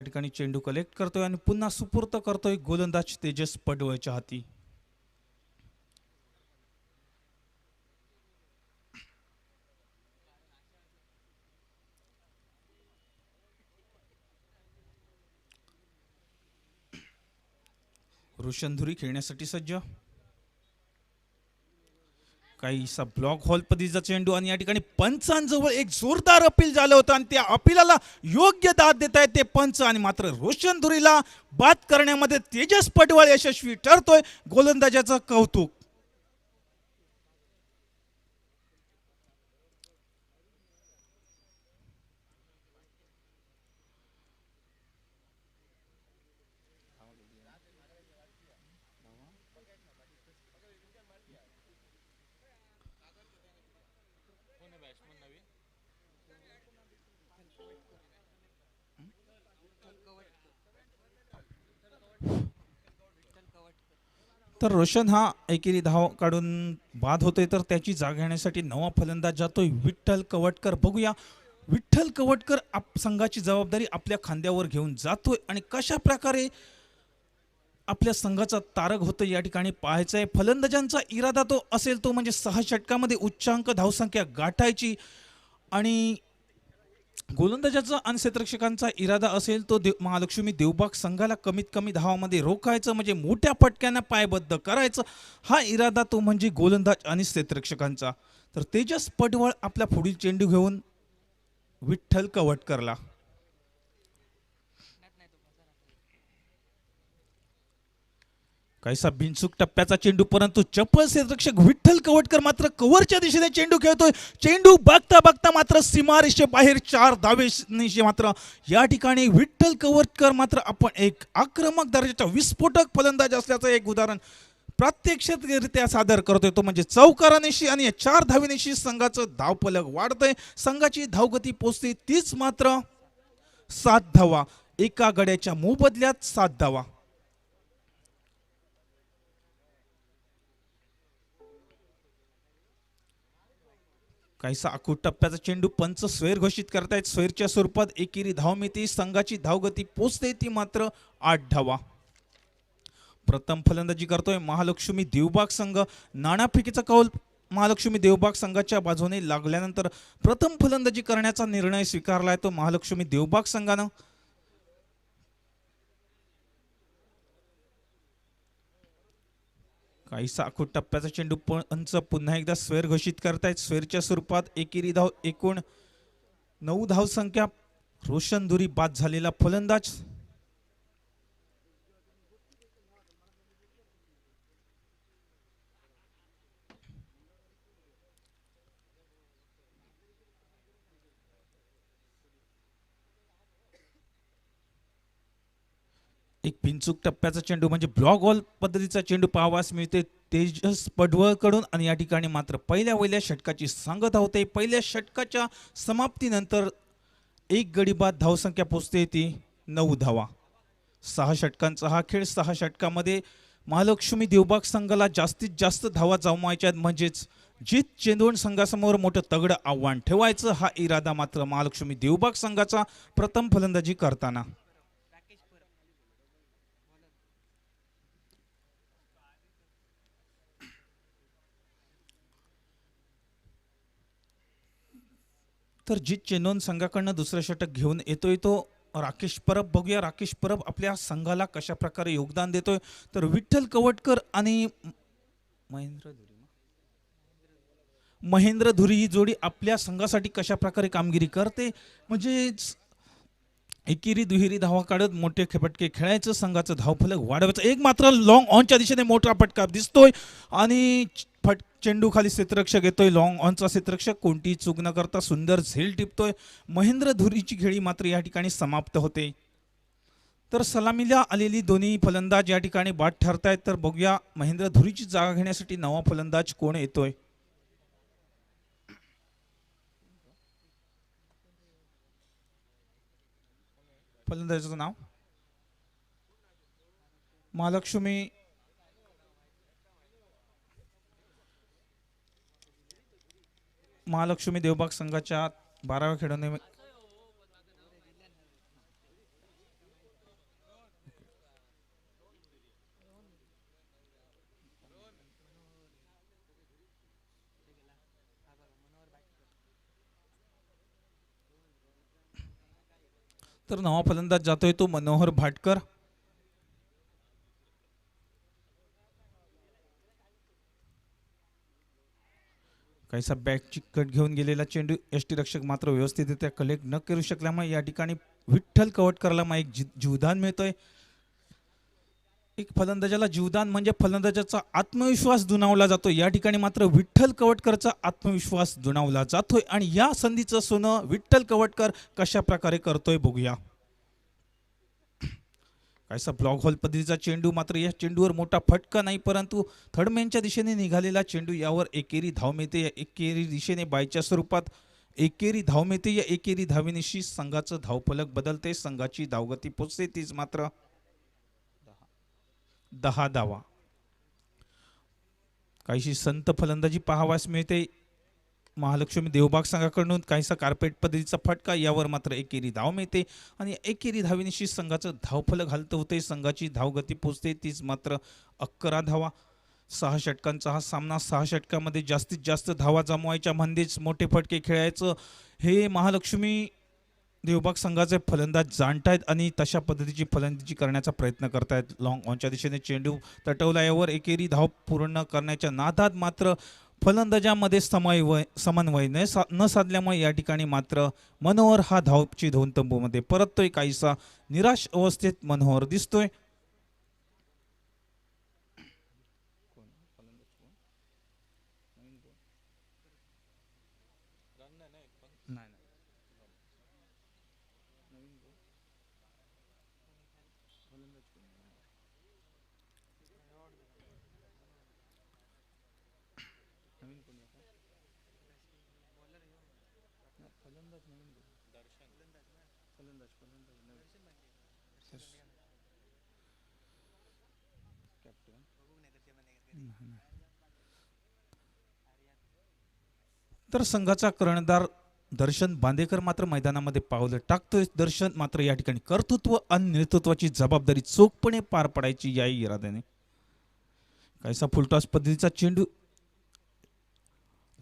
ठिकाणी चेंडू कलेक्ट करतोय आणि पुन्हा सुपूर्त करतोय गोलंदाज तेजस पडवळच्या हाती. रोशनधुरी खेळण्यासाठी सज्ज. काहीसा ब्लॉक हॉल पद्धतीचा चेंडू आणि या ठिकाणी पंचांजवळ एक जोरदार अपील झालं होतं आणि त्या अपिलाला योग्य दाद देत आहेत ते पंच. आणि मात्र रोशनधुरीला बाद करण्यामध्ये तेजस पडवळ यशस्वी ठरतोय. गोलंदाजाचं कौतुक. तर रोशन हा एकेरी धाव काढून बाद होतोय, तर त्याची जागा घेण्यासाठी नवा फलंदाज जातोय विठ्ठल कवटकर. बघूया विठ्ठल कवटकर संघाची जबाबदारी आपल्या खांद्यावर घेऊन जातोय आणि कशा प्रकारे आपल्या संघाचा तारक होतं या ठिकाणी पाहायचं आहे. फलंदाजांचा इरादा तो असेल तो म्हणजे 6 षटकामध्ये उच्चांक धावसंख्या गाठायची आणि गोलंदाजाचा आणि क्षेत्ररक्षकांचा इरादा असेल तो महालक्ष्मी देवबाग संघाला कमीत कमी धावामध्ये रोखायचं म्हणजे मोठ्या फटक्यानं पायबद्ध करायचं. हा इरादा तो म्हणजे गोलंदाज आणि क्षेत्ररक्षकांचा. तर तेजस पडवळ आपला पुढील चेंडू घेऊन विठ्ठल कवटकरला. काहीसा बिनचूक टप्प्याचा चेंडू, परंतु चप्पल क्षेत्ररक्षक विठ्ठल कवटकर मात्र कव्हरच्या दिशेने चेंडू खेळतोय. चेंडू बघता बघता मात्र सीमारेषे बाहेर 4 धावेशी मात्र या ठिकाणी विठ्ठल कवटकर मात्र आपण एक आक्रमक दर्जाचा विस्फोटक फलंदाज असल्याचं एक उदाहरण प्रत्यक्षरित्या सादर करतोय. तो म्हणजे चौकारानेशी आणि या 4 धावेनेशी संघाचं धावफलक वाढतंय. संघाची धावगती पोचते तीच मात्र 7 धावा. एका गड्याच्या मोबदल्यात 7 धावा. काहीसा आखूड टप्प्याचा चेंडू पंच स्वेर घोषित करतायत. स्वेरच्या स्वरूपात एकेरी धावमिती संघाची धावगती पोचते ती मात्र 8 धावा. प्रथम फलंदाजी करतोय महालक्ष्मी देवबाग संघ. नाणाफेकीचा कौल महालक्ष्मी देवबाग संघाच्या बाजूने लागल्यानंतर प्रथम फलंदाजी करण्याचा निर्णय स्वीकारलाय तो महालक्ष्मी देवबाग संघानं. काहीसा आखूड टप्प्याचा चेंडू पंच पुन्हा एकदा स्वेर घोषित करतायत. स्वेरच्या स्वरूपात एकेरी धाव एकूण 9 धावसंख्या. रोशनधुरी बाद झालेला फलंदाज. एक बिनचूक टप्प्याचा चेंडू म्हणजे ब्लॉक बॉल पद्धतीचा चेंडू पाहावास मिळते तेजस पडवळकडून आणि या ठिकाणी मात्र पहिल्या षटकाची सांगता होते. पहिल्या षटकाच्या समाप्तीनंतर एक गडी बाद धावसंख्या पोचते ती 9 धावा. 6 षटकांचा हा खेळ. 6 षटकामध्ये महालक्ष्मी देवबाग संघाला जास्तीत जास्त धावा जमवायच्या म्हणजेच जीत चेंदवण संघासमोर मोठं तगडं आव्हान ठेवायचं हा इरादा मात्र महालक्ष्मी देवबाग संघाचा प्रथम फलंदाजी करताना. तर जीत चेंदवण संघाकडनं दुसरं षटक घेऊन येतोय तो राकेश परब. बघूया राकेश परब आपल्या संघाला कशा प्रकारे योगदान देतोय. तर विठ्ठल कवटकर आणि महेंद्र धुरी ही जोडी आपल्या संघासाठी कशा प्रकारे कामगिरी करते म्हणजे एकेरी दुहेरी धावा काढत मोठे फटके खेळायचं, संघाचं धावफलक वाढवायचं. एक मात्र लॉंग ऑनच्या दिशेने मोठा फटका दिसतोय आणि चेंडू खाली क्षेत्ररक्षक येतोय. लॉंग ऑनचा क्षेत्ररक्षक कोणतीही चूक न करता सुंदर झेल टिपतोय. महेंद्र धुरीची खेळी मात्र या ठिकाणी समाप्त होते. तर सलामीला आलेली दोन्ही फलंदाज या ठिकाणी बाद ठरतायत. तर बघूया महेंद्र धुरीची जागा घेण्यासाठी नवा फलंदाज कोण येतोय. फलंदाजाचं नाव महालक्ष्मी देवबाग संघाच्या 12व्या खेळाडूने तर नवा फलंदाज जातोय तो मनोहर भाटकर. काहीसा बॅटची कट घेऊन गेलेला चेंडू यष्टीरक्षक मात्र व्यवस्थितरित्या कलेक्ट न करू शकल्यामुळे या ठिकाणी विठ्ठल कवटकरला मग एक जीवदान मिळतोय. एक फलंदाजाला जीवदान म्हणजे फलंदाजाचा आत्मविश्वास दुणावला जातो. या ठिकाणी मात्र विठ्ठल कवटकरचा आत्मविश्वास दुणावला जातोय आणि या संधीचं सोनं विठ्ठल कवटकर कशा प्रकारे करतोय बघूया. कायसा ब्लॉक होल पद्धतीचा चेंडू, मात्र या चेंडूवर मोठा फटका नाही, परंतु थर्डमॅनच्या दिशेने निघालेला चेंडू यावर एकेरी धाव मिळते. या एकेरी दिशेने बायच्या स्वरूपात एकेरी धाव मिळते. या एकेरी धावेनिशी संघाचं धावफलक बदलते, संघाची धावगती पोचते, तीच मात्र 10 धावा. काहीशी संत फलंदाजी पाहावयास मिळते महालक्ष्मी देवबाग संघाकडून. काहीसा कार्पेट पद्धतीचा फटका, यावर मात्र एकेरी धाव मिळते आणि एकेरी धावेनिशी संघाचं धावफलक हलत होते, संघाची धावगती पोचते, तीच मात्र 11 धावा. 6 षटकांचा हा सामना. 6 षटकामध्ये जास्तीत जास्त धावा जमवायच्या म्हणजेच मोठे फटके खेळायचं हे महालक्ष्मी देवबाग संघाचे फलंदाज जाणतायत आणि तशा पद्धतीची फलंदाजी करण्याचा प्रयत्न करतायत. लॉंग ऑनच्या दिशेने चेंडू तटवला, यावर एकेरी धाव पूर्ण करण्याच्या नादात मात्र फलंदाजामध्ये समन्वय न साधल्यामुळे या ठिकाणी मात्र मनोहर हा धावची धोन तंबूमध्ये परततोय. काहीसा निराश अवस्थेत मनोहर दिसतोय. तर संघाचा कर्णधार दर्शन बांदेकर मात्र मैदानामध्ये पावलं टाकतोय. दर्शन मात्र या ठिकाणी कर्तृत्व आणि नेतृत्वाची जबाबदारी चोखपणे पार पडायची या इराद्याने. काहीसा फुलटॉस पद्धतीचा चेंडू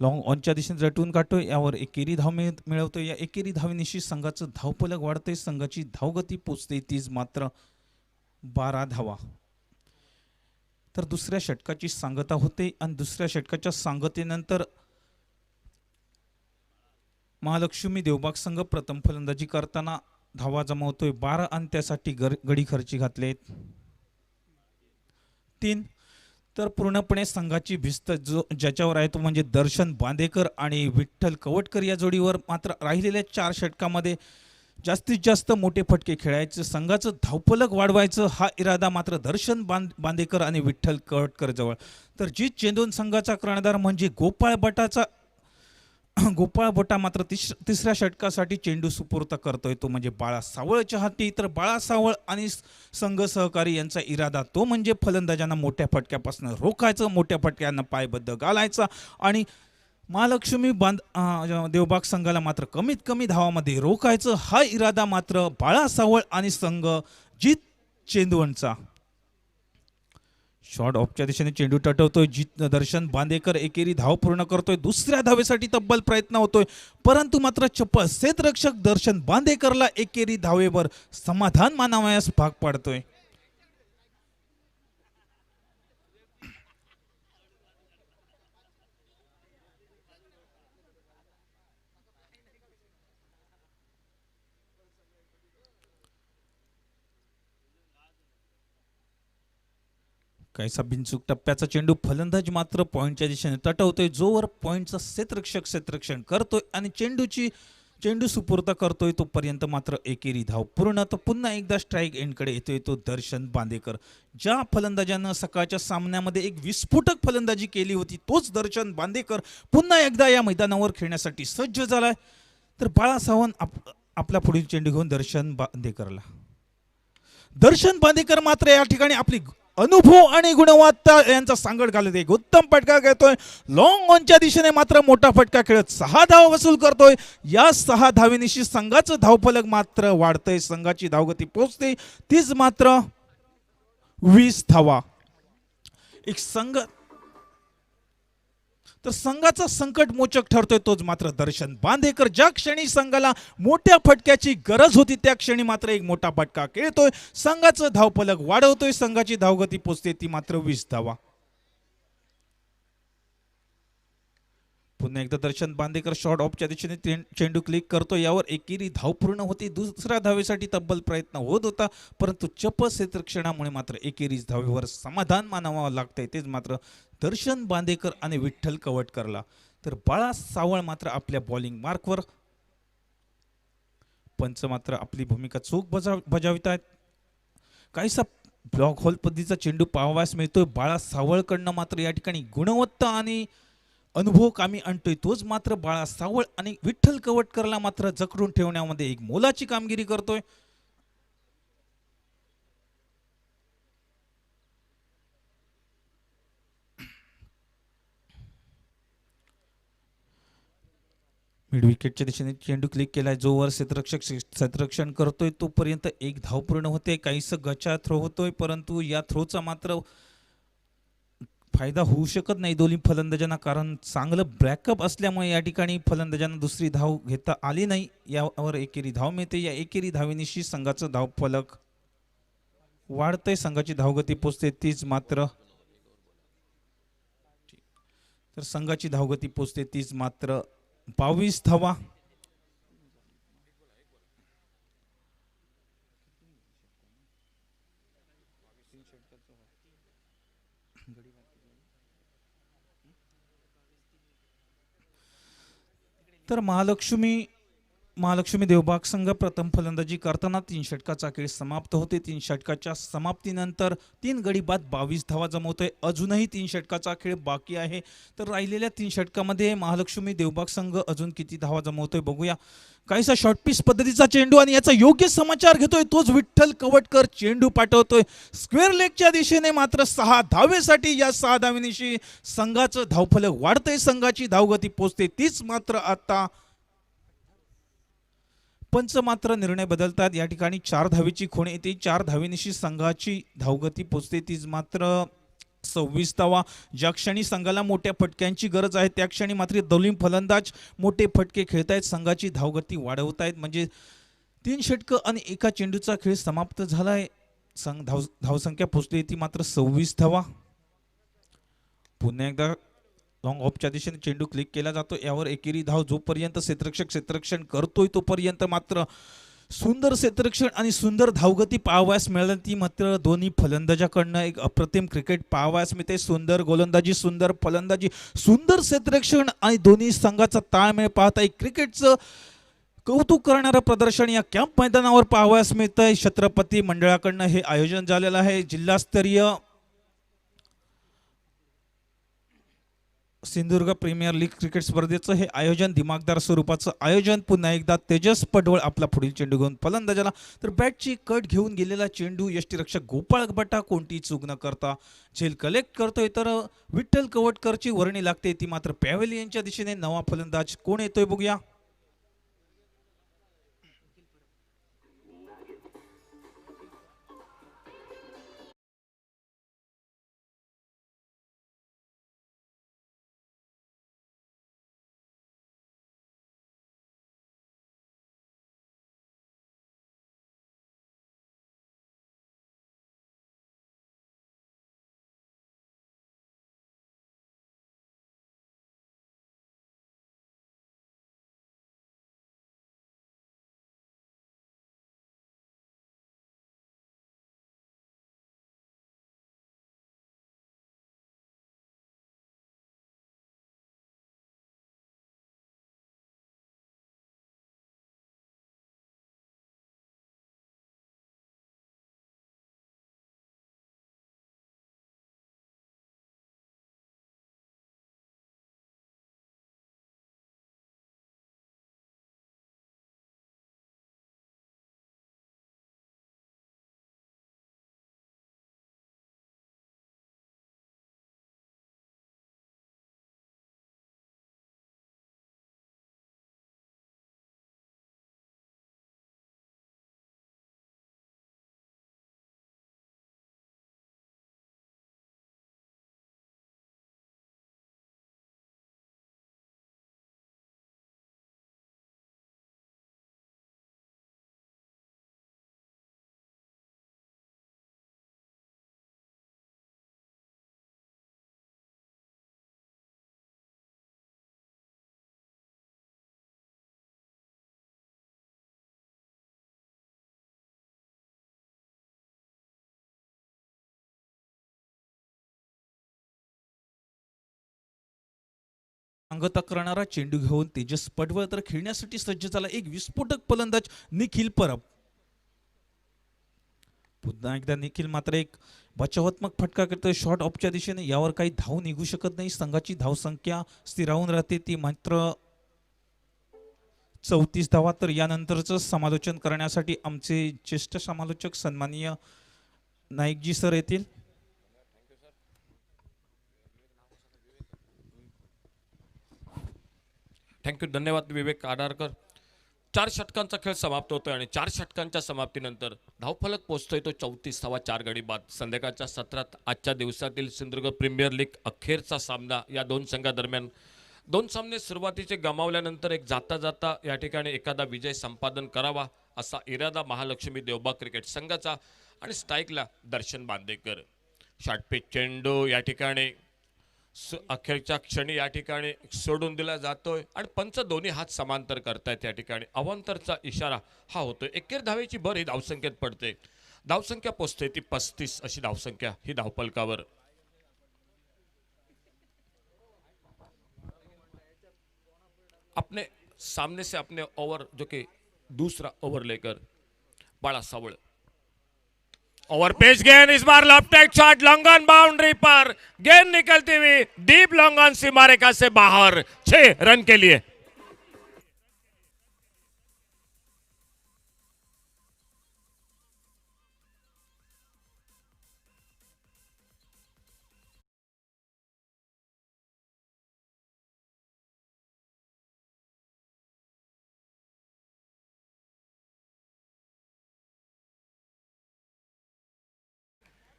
लॉंग ऑनच्या दिशेने रटवून काढतोय, यावर एकेरी धाव मिळवतोय. या एकेरी धावेनिशी संघाचं धावफलक वाढतंय, संघाची धावगती पोचते, तीच मात्र 12 धावा. तर दुसऱ्या षटकाची सांगता होते आणि दुसऱ्या षटकाच्या सांगतेनंतर महालक्ष्मी देवबाग संघ प्रथम फलंदाजी करताना धावा जमवतोय 12 आणि त्यासाठी गडी खर्ची घातले 3. तर पूर्णपणे संघाची भिस्त जो ज्याच्यावर आहे तो म्हणजे दर्शन बांदेकर आणि विठ्ठल कवटकर या जोडीवर. मात्र राहिलेल्या 4 षटकामध्ये जास्तीत जास्त मोठे फटके खेळायचे, संघाचं धावफलक वाढवायचं हा इरादा मात्र दर्शन बांदेकर आणि विठ्ठल कवटकर जवळ. तर जी चेंडून संघाचा कर्णधार म्हणजे गोपाळ भटा मात्र तिसऱ्या षटकासाठी चेंडू सुपूर्त करतोय, तो म्हणजे बाळा सावळच्या हाती. तर बाळा सावळ आणि संघ सहकारी यांचा इरादा तो म्हणजे फलंदाजांना मोठ्या फटक्यापासून रोखायचं, मोठ्या फटक्यांना पायबद्ध घालायचा आणि महालक्ष्मी देवबाग संघाला मात्र कमीत कमी धावामध्ये रोखायचं हा इरादा मात्र बाळा सावळ आणि संघ जीत चेंडूंचा. शॉर्ट ऑफच्या दिशेने चेंडू टटवतोय, दर्शन बांदेकर एकेरी धाव पूर्ण करतोय. दुसऱ्या धावेसाठी तब्बल प्रयत्न होतोय, परंतु मात्र चप्पल क्षेत्ररक्षक दर्शन बांदेकरला एकेरी धावेवर समाधान मानावयास भाग पाडतोय. काहीसा बिनचूक टप्प्याचा चेंडू, फलंदाज मात्र पॉइंटच्या दिशेने तटवतोय, जोवर पॉइंटचा क्षेत्ररक्षण करतोय आणि चेंडू सुपूर्त करतोय तोपर्यंत मात्र एकेरी धाव पूर्ण. तर पुन्हा एकदा स्ट्राईक एंडकडे येतोय तो दर्शन बांदेकर. ज्या फलंदाजानं सकाळच्या सामन्यामध्ये एक विस्फोटक फलंदाजी केली होती तोच दर्शन बांदेकर पुन्हा एकदा या मैदानावर खेळण्यासाठी सज्ज झालाय. तर बाळा सावंत आपला पुढील चेंडू घेऊन दर्शन बांदेकर मात्र या ठिकाणी आपली अनुभव आणि गुणवत्ता यांचा सांगड घालत एक उत्तम फटका घेतोय. लॉंग ऑनच्या दिशेने मात्र मोठा फटका खेळत 6 धाव वसूल करतोय. या 6 धावेनिशी संघाचं धावफलक मात्र वाढतंय, संघाची धावगती पोहोचते, तीच मात्र 20 धावा. एक संघ तर संघाचा संकट मोचक ठरतोय तोच मात्र दर्शन बांदेकर. ज्या क्षणी संघाला मोठ्या फटक्याची गरज होती त्या क्षणी मात्र एक मोठा फटका खेळतोय, संघाचं धावफलक वाढवतोय, संघाची धावगती पोचते ती मात्र 20 धावा. पुन्हा एकदा दर्शन बांदेकर शॉर्ट ऑफच्या दिशेने चेंडू क्लिक करतो, यावर एकेरी धाव पूर्ण होती. दुसऱ्या धावेसाठी तब्बल प्रयत्न होत होता, परंतु चप क्षेत्रक्षणामुळे मात्र एकेरीच धावेवर समाधान मानावं लागतंय. तेच मात्र दर्शन बांदेकर आणि विठ्ठल कवटकरला. तर बाळा सावळ मात्र आपल्या बॉलिंग मार्कवर. पंच मात्र आपली भूमिका चोख बजावित आहेत. काहीसा ब्लॉक होल पद्धतीचा चेंडू पाहावयास मिळतोय बाळा सावळकडनं. मात्र या ठिकाणी गुणवत्ता आणि अनुभव कामी आणतोय तोच मात्र बाळा सावळ आणि विठ्ठल कवटकरला मात्र जखडून ठेवण्यामध्ये एक मोलाची कामगिरी करतोय. मिड विकेटच्या दिशेने चेंडू क्लिक केलाय, जोवर क्षेत्ररक्षक क्षेत्ररक्षण करतोय तोपर्यंत एक धाव पूर्ण होते. काहीस गचा थ्रो होतोय, परंतु या थ्रोचा मात्र फायदा होऊ शकत नाही दोन्ही फलंदाजांना, कारण चांगलं ब्रॅकअप असल्यामुळे या ठिकाणी फलंदाजांना दुसरी धाव घेता आली नाही. यावर एकेरी धाव मिळते. या एकेरी धावेनिशी संघाचं धावफलक वाढतंय, संघाची धावगती पोचते तीच मात्र. तर संघाची धावगती पोचते तीच मात्र 22 धावा. तर महालक्ष्मी देवबाग संघ प्रथम फलंदाजी करताना 3 षटकाचा खेळ समाप्त होते. 3 षटकाच्या समाप्तीनंतर 3 गडी बाद 22 धावा जमवतोय. अजूनही 3 षटकाचा खेळ बाकी आहे. तर राहिलेल्या 3 षटकामध्ये महालक्ष्मी देवबाग संघ अजून किती धावा जमवतोय बघूया. काहीसा शॉर्ट पीस पद्धतीचा चेंडू आणि याचा योग्य समाचार घेतोय तोच विठ्ठल कवटकर. चेंडू पाठवतोय स्क्वेअर लेगच्या दिशेने, मात्र 6 धावेसाठी. या 6 धावेनिशी संघाचं धावफलक वाढतंय, संघाची धावगती पोचते तीच मात्र. आता पंच मात्र निर्णय बदलतात. या ठिकाणी 4 धावेची खूण येते. 4 धावेनिशी संघाची धावगती पोचते तीच मात्र 26 धावा. ज्या क्षणी संघाला मोठ्या फटक्यांची गरज आहे त्या क्षणी मात्र दोन्ही फलंदाज मोठे फटके खेळतायत, संघाची धावगती वाढवतायत. म्हणजे 3 षटकं आणि एका चेंडूचा खेळ समाप्त झालाय. धावसंख्या पोचली ती मात्र 26 धावा. पुन्हा एकदा लॉंग ऑफच्या दिशेने चेंडू क्लिक केला जातो, यावर एकेरी धाव. जोपर्यंत क्षेत्ररक्षण करतोय तोपर्यंत मात्र सुंदर क्षेत्ररक्षण आणि सुंदर धावगती पाहावयास मिळाली. ती मात्र दोन्ही फलंदाजाकडनं एक अप्रतिम क्रिकेट पाहावयास मिळते. सुंदर गोलंदाजी, सुंदर फलंदाजी, सुंदर क्षेत्ररक्षण आणि दोन्ही संघाचा ताळमेळ पाहता एक क्रिकेटचं कौतुक करणारं प्रदर्शन या कॅम्प मैदानावर पाहावयास मिळतंय. छत्रपती मंडळाकडनं हे आयोजन झालेलं आहे. जिल्हास्तरीय सिंधुदुर्ग प्रीमियर लीग क्रिकेट स्पर्धेचं हे आयोजन, दिमागदार स्वरूपाचं आयोजन. पुन्हा एकदा तेजस पडवळ आपला पुढील चेंडू घेऊन फलंदाजाला. तर बॅटची कट घेऊन गेलेला चेंडू यष्टीरक्षक गोपाळ बटा कोणती चूक न करता झेल कलेक्ट करतोय. तर विठ्ठल कवटकरची वर्णी लागते ती मात्र पॅव्हेलियनच्या दिशेने. नवा फलंदाज कोण येतोय बघूया. सांगता करणारा चेंडू घेऊन तेजस पडवळ तर खेळण्यासाठी सज्ज झाला एक विस्फोटक फलंदाज निखिल परब. पुन्हा एकदा निखिल मात्र एक बचावात्मक फटका करतोय शॉट ऑफच्या दिशेने. यावर काही धाव निघू शकत नाही. संघाची धावसंख्या स्थिरावून राहते, ती मात्र 34 धावा. तर यानंतरच समालोचन करण्यासाठी आमचे ज्येष्ठ समालोचक सन्माननीय नाईकजी सर येतील. थँक्यू, धन्यवाद विवेक आडारकर. 4 षटकांचा खेळ समाप्त होतोय आणि 4 षटकांच्या समाप्तीनंतर धावफलक पोहोचतोय तो 34 धावा 4 गडी बाद. संध्याकाळच्या सत्रात आजच्या दिवसातील सिंधुदुर्ग प्रीमियर लीग अखेरचा सामना या दोन संघादरम्यान. दोन सामने सुरुवातीचे गमावल्यानंतर एक जाता जाता या ठिकाणी एखादा विजय संपादन करावा असा इरादा महालक्ष्मी देवबाग क्रिकेट संघाचा. आणि स्ट्राईकला दर्शन बांदेकर. शॉर्टपिच चेंडू या ठिकाणी अखेरच्या क्षणी या ठिकाणी सोडून दिला जातोय आणि पंच दोन्ही हात समांतर करतायत. या ठिकाणी अवांतरचा इशारा हा होतोय. एकेर धावेची भर ही धावसंख्येत पडते. धावसंख्या पोचते ती 35 अशी धावसंख्या ही धावफलकावर. अपने सामने से अपने ओवर जो कि दूसरा ओवर लेकर बड़ा सावड़ ओवर पेज गेंद, इस बार left shot long on boundary पर गेंद निकलती हुई डीप लॉन्ग ऑन सीमा रेखा से बाहर 6 रन के लिए.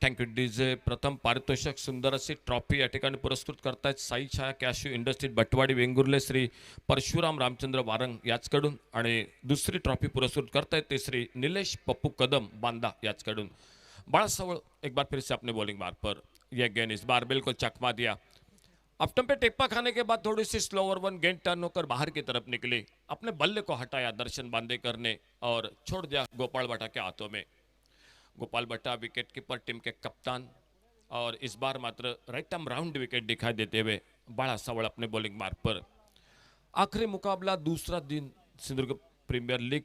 Thank you DJ. प्रथम पारितोषिक सुंदर अशी ट्रॉफी या ठिकाणी पुरस्कृत करतायत साई छाया कॅशू इंडस्ट्रीज बटवाडी वेंगुर्ले श्री परशुराम रामचंद्र वारंग याचकडून. आणि दुसरी ट्रॉफी पुरस्कृत करतायत ते श्री निलेश पप्पू कदम बांदा याचकडून. बाळासावळ एक बार फिर से अपने बॉलिंग मार्ग पर. यह गेंद इस बार बिल्कुल चकमा दिया. अपटम पे टेप्पा खाने के बाद थोड़ी सी स्लो ओवर वन गेंद टर्न होकर बाहर की तरफ निकली. अपने बल्ले को हटाया दर्शन बांदेकर ने और छोड़ दिया गोपाल भट्टा के हाथों में. गोपाल भट्टा विकेट कीपर टीम के कप्तान और इस बार मात्र राइट आर्म राउंड विकेट दिखाई देते हुए बाड़ा सावड़ अपने बॉलिंग मार्ग पर. आखिरी मुकाबला दूसरा दिन सिंधुदुर्ग प्रीमियर लीग.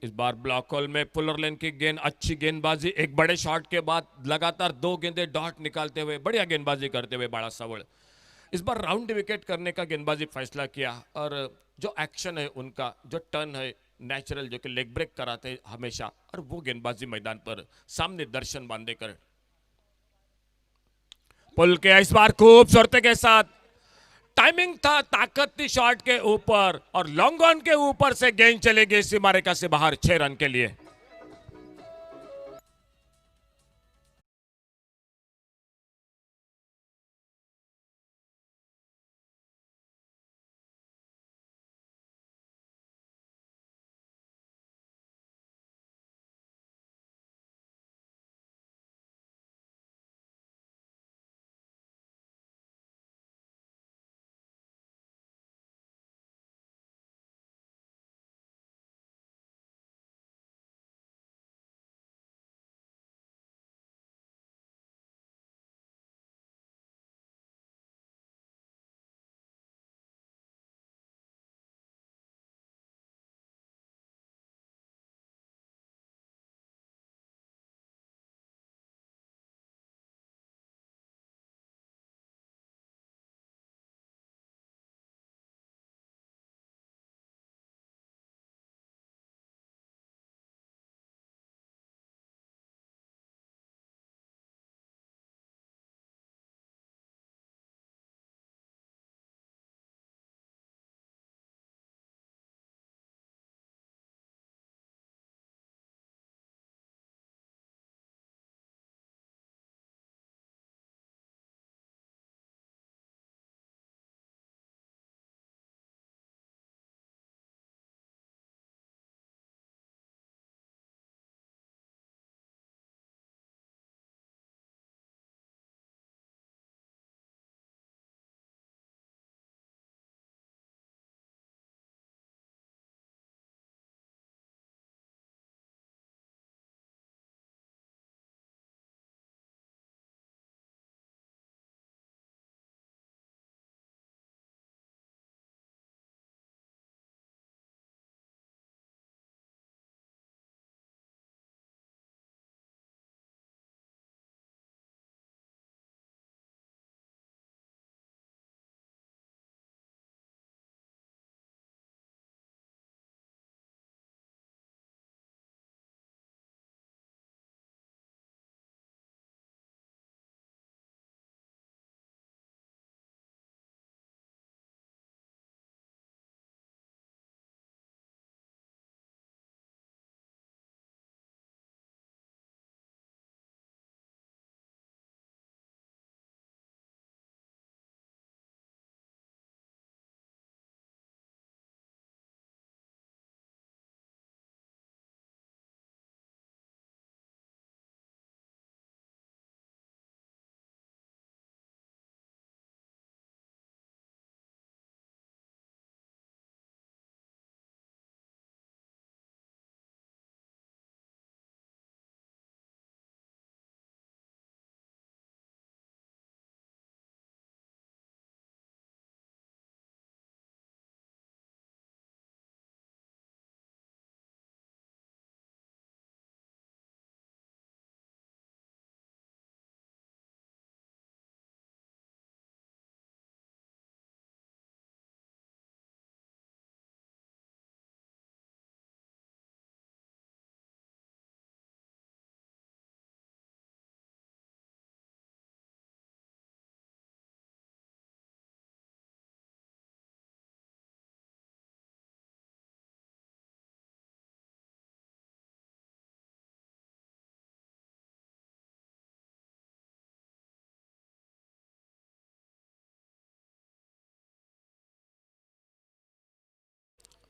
इस बार ब्लॉक होल में फुलर लेन की गेंद, अच्छी गेंदबाजी. एक बड़े शॉट के बाद लगातार 2 गेंदें डॉट निकालते हुए बढ़िया गेंदबाजी करते हुए बाड़ा सावड़ इस बार राउंड विकेट करने का गेंदबाजी फैसला किया. और जो एक्शन है उनका, जो टर्न है नेचुरल, जो कि लेग ब्रेक कराते हैं हमेशा, और वो गेंदबाजी मैदान पर सामने दर्शन बांदेकर पुल के इस बार खूबसूरती के साथ टाइमिंग था, ताकत थी शॉट के ऊपर और लॉन्ग ऑन के ऊपर से गेंद चलेगी सीमा रेखा से बाहर 6 रन के लिए.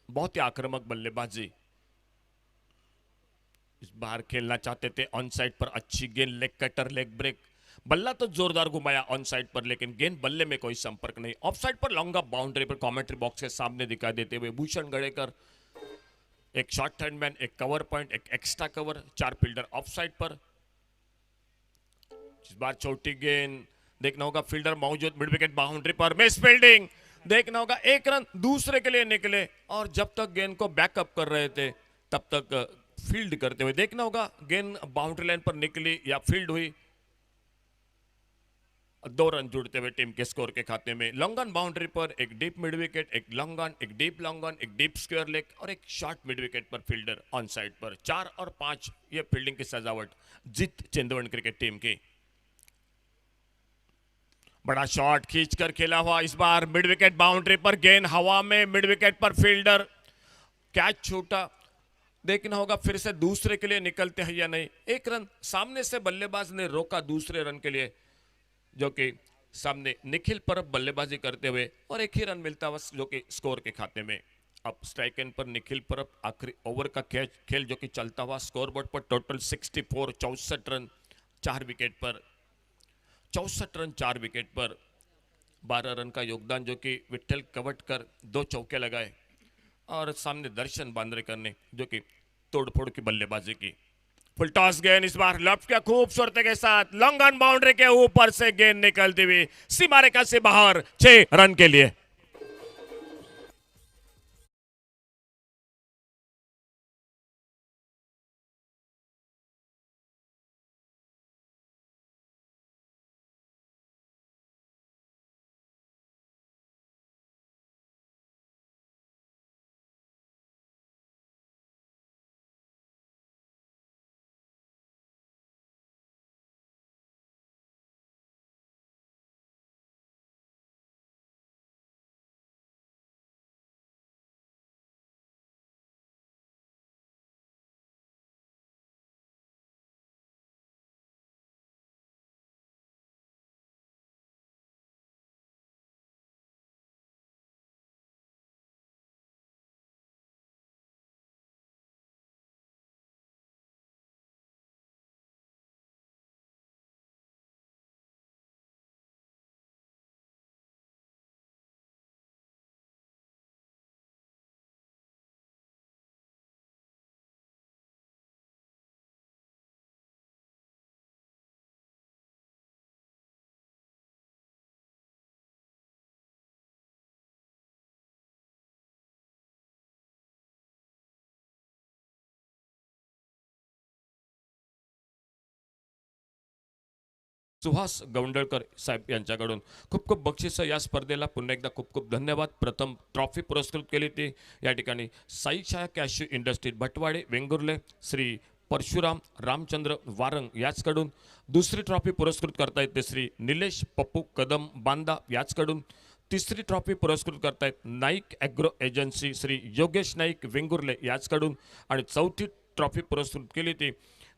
बहुत ही आक्रामक बल्लेबाजी। इस बार खेलना चाहते थे ऑन साइड पर, अच्छी गेंद, लेग कटर, लेग ब्रेक, बल्ला तो जोरदार घुमाया ऑन साइड पर, लेकिन गेंद बल्ले में कोई संपर्क नहीं। ऑफ साइड पर लॉन्ग ऑफ बाउंड्री पर कमेंट्री बॉक्स के सामने दिखाई देते हुए भूषण गड़ेकर, एक शॉर्ट हैंडमैन, एक कवर पॉइंट, एक extra cover, 4 fielder off side पर। इस बार छोटी गेंद, देखना होगा फील्डर मौजूद, मिड विकेट बाउंड्री पर, मिस फील्डिंग, देखना होगा 1 रन दूसरे के लिए निकले, और जब तक गेंद को बैकअप कर रहे थे तब तक फील्ड करते हुए, देखना होगा गेंद बाउंड्री लाइन पर निकली या फील्ड हुई। 2 रन जुड़ते हुए टीम के स्कोर के खाते में। लॉन्ग ऑन बाउंड्री पर एक डीप मिड विकेट, एक लॉन्ग ऑन, एक डीप लॉन्ग ऑन, एक डीप स्क्वायर लेग और एक शॉर्ट मिड विकेट पर फील्डर ऑन साइड पर। 4 और 5 ये फील्डिंग की सजावट जीत चंदवन क्रिकेट टीम की। बड़ा शॉट खींचकर खेला हुआ, इस बार मिड विकेट बाउंड्री पर, गेंद हवा में, मिड विकेट पर फील्डर, कैच छूटा। देखना होगा फिर से दूसरे के लिए निकलते हैं या नहीं। 1 रन सामने से बल्लेबाज ने रोका दूसरे रन के लिए, जो कि सामने निखिल परब बल्लेबाजी करते हुए, और 1 ही रन मिलता हुआ जो कि स्कोर के खाते में। अब स्ट्राइक एंड पर निखिल परब, आखिरी ओवर का खेल जो कि चलता हुआ, स्कोर बोर्ड पर टोटल 64, 64 रन 4 विकेट पर, 64 रन 4 विकेट पर, 12 रन का योगदान जो कि विठल कवटकर 2 चौके लगाए, और सामने दर्शन बांद्रेकर ने जो कि तोड़फोड़ की बल्लेबाजी की। फुल टॉस गेंद, इस बार लेफ्ट के खूबसूरती के साथ लॉन्ग ऑन बाउंड्री के ऊपर से गेंद निकलती हुई सीमा रेखा से बाहर, 6 रन के लिए। सुहास गौंडळकर साहेब यांच्याकडून खूप खूप बक्षिसं या स्पर्धेला पुन्हा एकदा खूप खूप धन्यवाद। प्रथम ट्रॉफी पुरस्कृत केली ती या ठिकाणी साई छाया कॅश्यू इंडस्ट्री भटवाडे वेंगुर्ले श्री परशुराम रामचंद्र वारंग याचकडून। दुसरी ट्रॉफी पुरस्कृत करता येते श्री निलेश पप्पू कदम बांदा याचकडून। तिसरी ट्रॉफी पुरस्कृत करतायत नाईक ॲग्रो एजन्सी श्री योगेश नाईक वेंगुर्ले याचकडून। आणि चौथी ट्रॉफी पुरस्कृत केली ती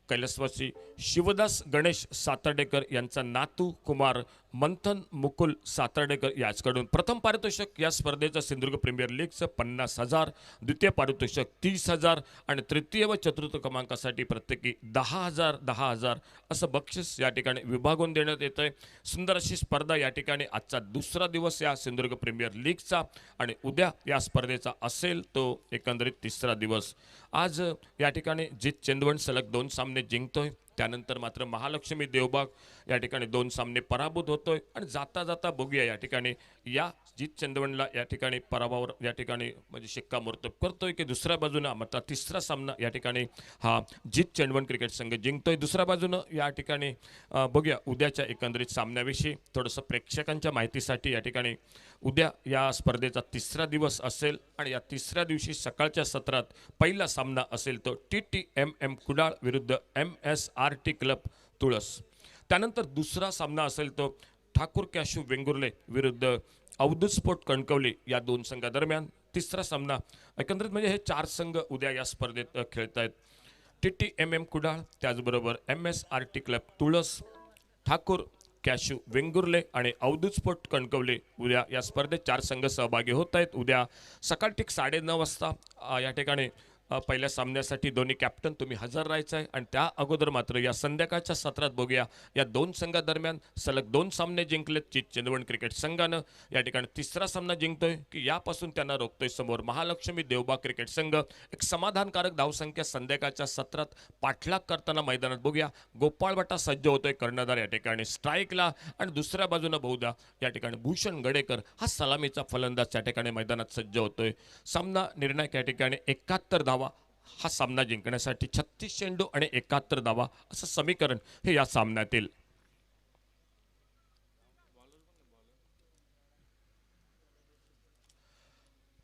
कैलासवासी शिवदास गणेश सातर्डेकर यांचा नातू कुमार मंथन मुकुल सातर्डेकर याचकडून। प्रथम पारितोषिक या स्पर्धेचं सिंधुदुर्ग प्रीमियर लीगचं 50,000, द्वितीय पारितोषिक 30,000 आणि तृतीय व चतुर्थ क्रमांकासाठी प्रत्येकी 10,000 10,000 असं बक्षीस या ठिकाणी विभागून देण्यात येतं आहे। सुंदर अशी स्पर्धा या ठिकाणी आजचा दुसरा दिवस या सिंधुदुर्ग प्रीमियर लीगचा, आणि उद्या या स्पर्धेचा असेल तो एकंदरीत तिसरा दिवस। आज या ठिकाणी जीत चंदवण सलग 2 सामने जिंकतोय, त्यानंतर मात्र महालक्ष्मी देवबाग या ठिकाणी 2 सामने पराभूत होतोय, आणि जाता जाता बघूया या ठिकाणी या जीत चंदवणला या ठिकाणी पराभवावर या ठिकाणी म्हणजे शिक्कामोर्तब करतोय की दुसऱ्या बाजूनं मात्र तिसरा सामना या ठिकाणी हा जीत चंदवण क्रिकेट संघ जिंकतोय। दुसऱ्या बाजूनं या ठिकाणी बघूया उद्याच्या एकंदरीत सामन्याविषयी थोडंसं प्रेक्षकांच्या माहितीसाठी या ठिकाणी उद्या या स्पर्धेचा तिसरा दिवस असेल, आणि या तिसऱ्या दिवशी सकाळच्या सत्रात पहिला सामना असेल तो TTMM कुडाळ विरुद्ध MSRT क्लब तुळस। त्यानंतर दुसरा सामना असेल तो ठाकूर कॅशू वेंगुर्ले विरुद्ध अवधूत स्पोर्ट कणकवली या 2 संघादरम्यान। तिसरा सामना एकंदरीत म्हणजे हे 4 संघ उद्या या स्पर्धेत खेळत आहेत। TTMM कुडाळ, त्याचबरोबर MSRT क्लब तुळस, ठाकूर कॅशू वेंगुर्ले आणि अवधूत स्पोर्ट कणकवली उद्या या स्पर्धेत 4 संघ सहभागी होत आहेत. उद्या सकाळ ठीक 9:30 वाजता या ठिकाणी पहिल्या सामन्यासाठी दोन्ही कॅप्टन तुम्ही हजर राहायचं आहे. आणि त्या अगोदर मात्र या संध्याकाळच्या सत्रात बघूया या दोन संघादरम्यान सलग 2 सामने जिंकलेत चिंचवड क्रिकेट संघानं. या ठिकाणी तिसरा सामना जिंकतोय की यापासून त्यांना रोखतोय समोर महालक्ष्मी देवबा क्रिकेट संघ. एक समाधानकारक धावसंख्या संध्याकाळच्या सत्रात पाठलाग करताना मैदानात बघूया. गोपाळ बटा सज्ज होतोय कर्णधार या ठिकाणी स्ट्राईकला आणि दुसऱ्या बाजूनं बहुधा या ठिकाणी भूषण गडेकर हा सलामीचा फलंदाज या ठिकाणी मैदानात सज्ज होतोय. सामना निर्णायक या ठिकाणी 71 धावा हा सामना जिंकण्यासाठी 36 चेंडू आणि 71 धावा असं समीकरण हे या सामन्यातील.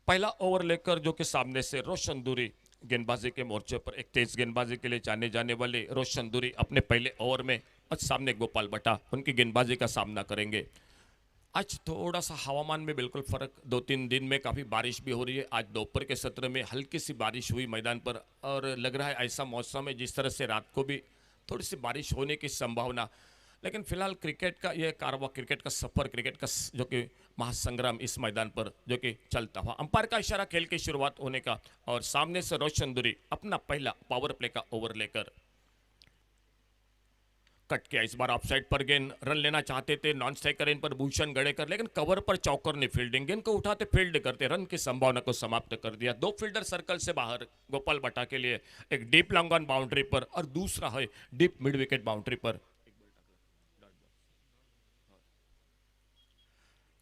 पहला ओवर लेकर जो कि सामने से रोशन दूरी गेंदबाजी के मोर्चे पर एक तेज गेंदबाजी के लिए जाने जाने वाले रोशन दूरी अपने पहले ओवर में आज सामने गोपाल बटा उनकी गेंदबाजी का सामना करेंगे. आज थोड़ा सा हवामान में बिल्कुल फर्क 2-3 दिन में काफ़ी बारिश भी हो रही है. आज दोपहर के सत्र में हल्की सी बारिश हुई मैदान पर और लग रहा है ऐसा मौसम है जिस तरह से रात को भी थोड़ी सी बारिश होने की संभावना. लेकिन फिलहाल क्रिकेट का यह कारवा क्रिकेट का सफ़र क्रिकेट का जो कि महासंग्राम इस मैदान पर जो कि चलता हुआ अंपायर का इशारा खेल की शुरुआत होने का और सामने से रोशन दुरी अपना पहला पावर प्ले का ओवर लेकर कट किया. इस बार ऑफसाइड पर गेंद रन लेना चाहते थे नॉन स्ट्राइकर इन पर भूषण गड़ेकर लेकिन कवर पर चौकर ने फील्डिंग गेंद को उठाते फील्ड करते रन की संभावना को समाप्त कर दिया. 2 फील्डर सर्कल से बाहर गोपाल बटा के लिए एक डीप लॉन्ग ऑन बाउंड्री पर और दूसरा है डीप मिड विकेट बाउंड्री पर.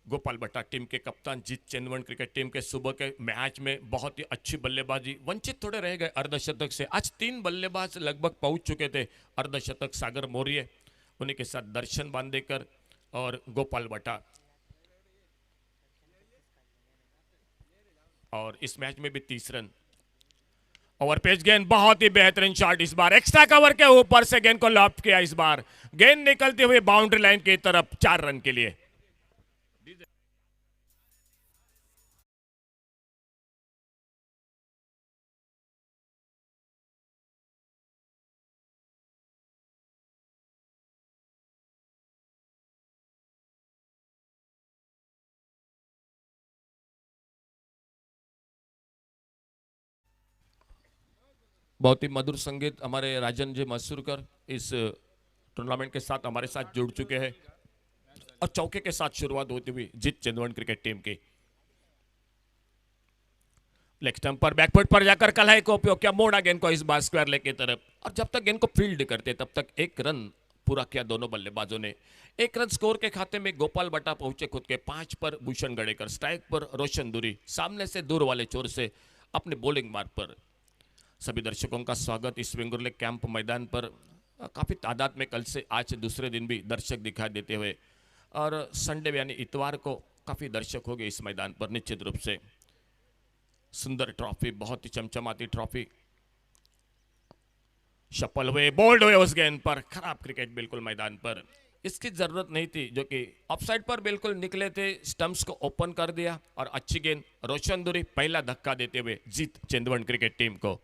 गोपाल बट्टा टीम के कप्तान जीत चंदवन क्रिकेट टीम के सुबह के मैच में बहुत ही अच्छी बल्लेबाजी वंचित थोड़े रह गए अर्धशतक से. आज 3 बल्लेबाज लगभग पहुंच चुके थे अर्धशतक. सागर मौर्य उन्हीं के साथ दर्शन बांदेकर और गोपाल बट्टा. और इस मैच में भी 30 रन. ओवरपेज गेंद बहुत ही बेहतरीन शॉट इस बार एक्स्ट्रा कवर के ऊपर से गेंद को लॉफ्ट किया. इस बार गेंद निकलती हुई बाउंड्री लाइन की तरफ 4 रन के लिए. बहुत ही मधुर संगीत हमारे राजन जी मसूरकर इस टूर्नामेंट के साथ हमारे साथ जुड़ चुके हैं और चौके के साथ शुरुआत होती हुई जीत चंदवन क्रिकेट टीम की. लेग स्टंप पर बैकफुट पर जाकर कलाई को उपयोग किया मोड़ा गेंद को इस बार स्क्वायर लेग की तरफ और जब तक गेंद को फील्ड करते तब तक 1 रन पूरा किया दोनों बल्लेबाजों ने. 1 रन स्कोर के खाते में गोपाल बट्टा पहुंचे खुद के 5 पर भूषण गड़ेकर स्ट्राइक पर रोशन दूरी सामने से दूर वाले छोर से अपने बॉलिंग मार्ग पर. सभी दर्शकों का स्वागत इस वेंगुर्ले कैंप मैदान पर. काफ़ी तादाद में कल से आज दूसरे दिन भी दर्शक दिखाई देते हुए और संडे यानी इतवार को काफ़ी दर्शक हो गए इस मैदान पर निश्चित रूप से. सुंदर ट्रॉफी बहुत ही चमचमाती ट्रॉफी शफल हुए बोल्ड हुए उस गेंद पर. खराब क्रिकेट बिल्कुल मैदान पर. इसकी जरूरत नहीं थी जो कि ऑफसाइड पर बिल्कुल निकले थे. स्टंप्स को ओपन कर दिया और अच्छी गेंद रोशन दूरी पहला धक्का देते हुए जीत चंदवन क्रिकेट टीम को.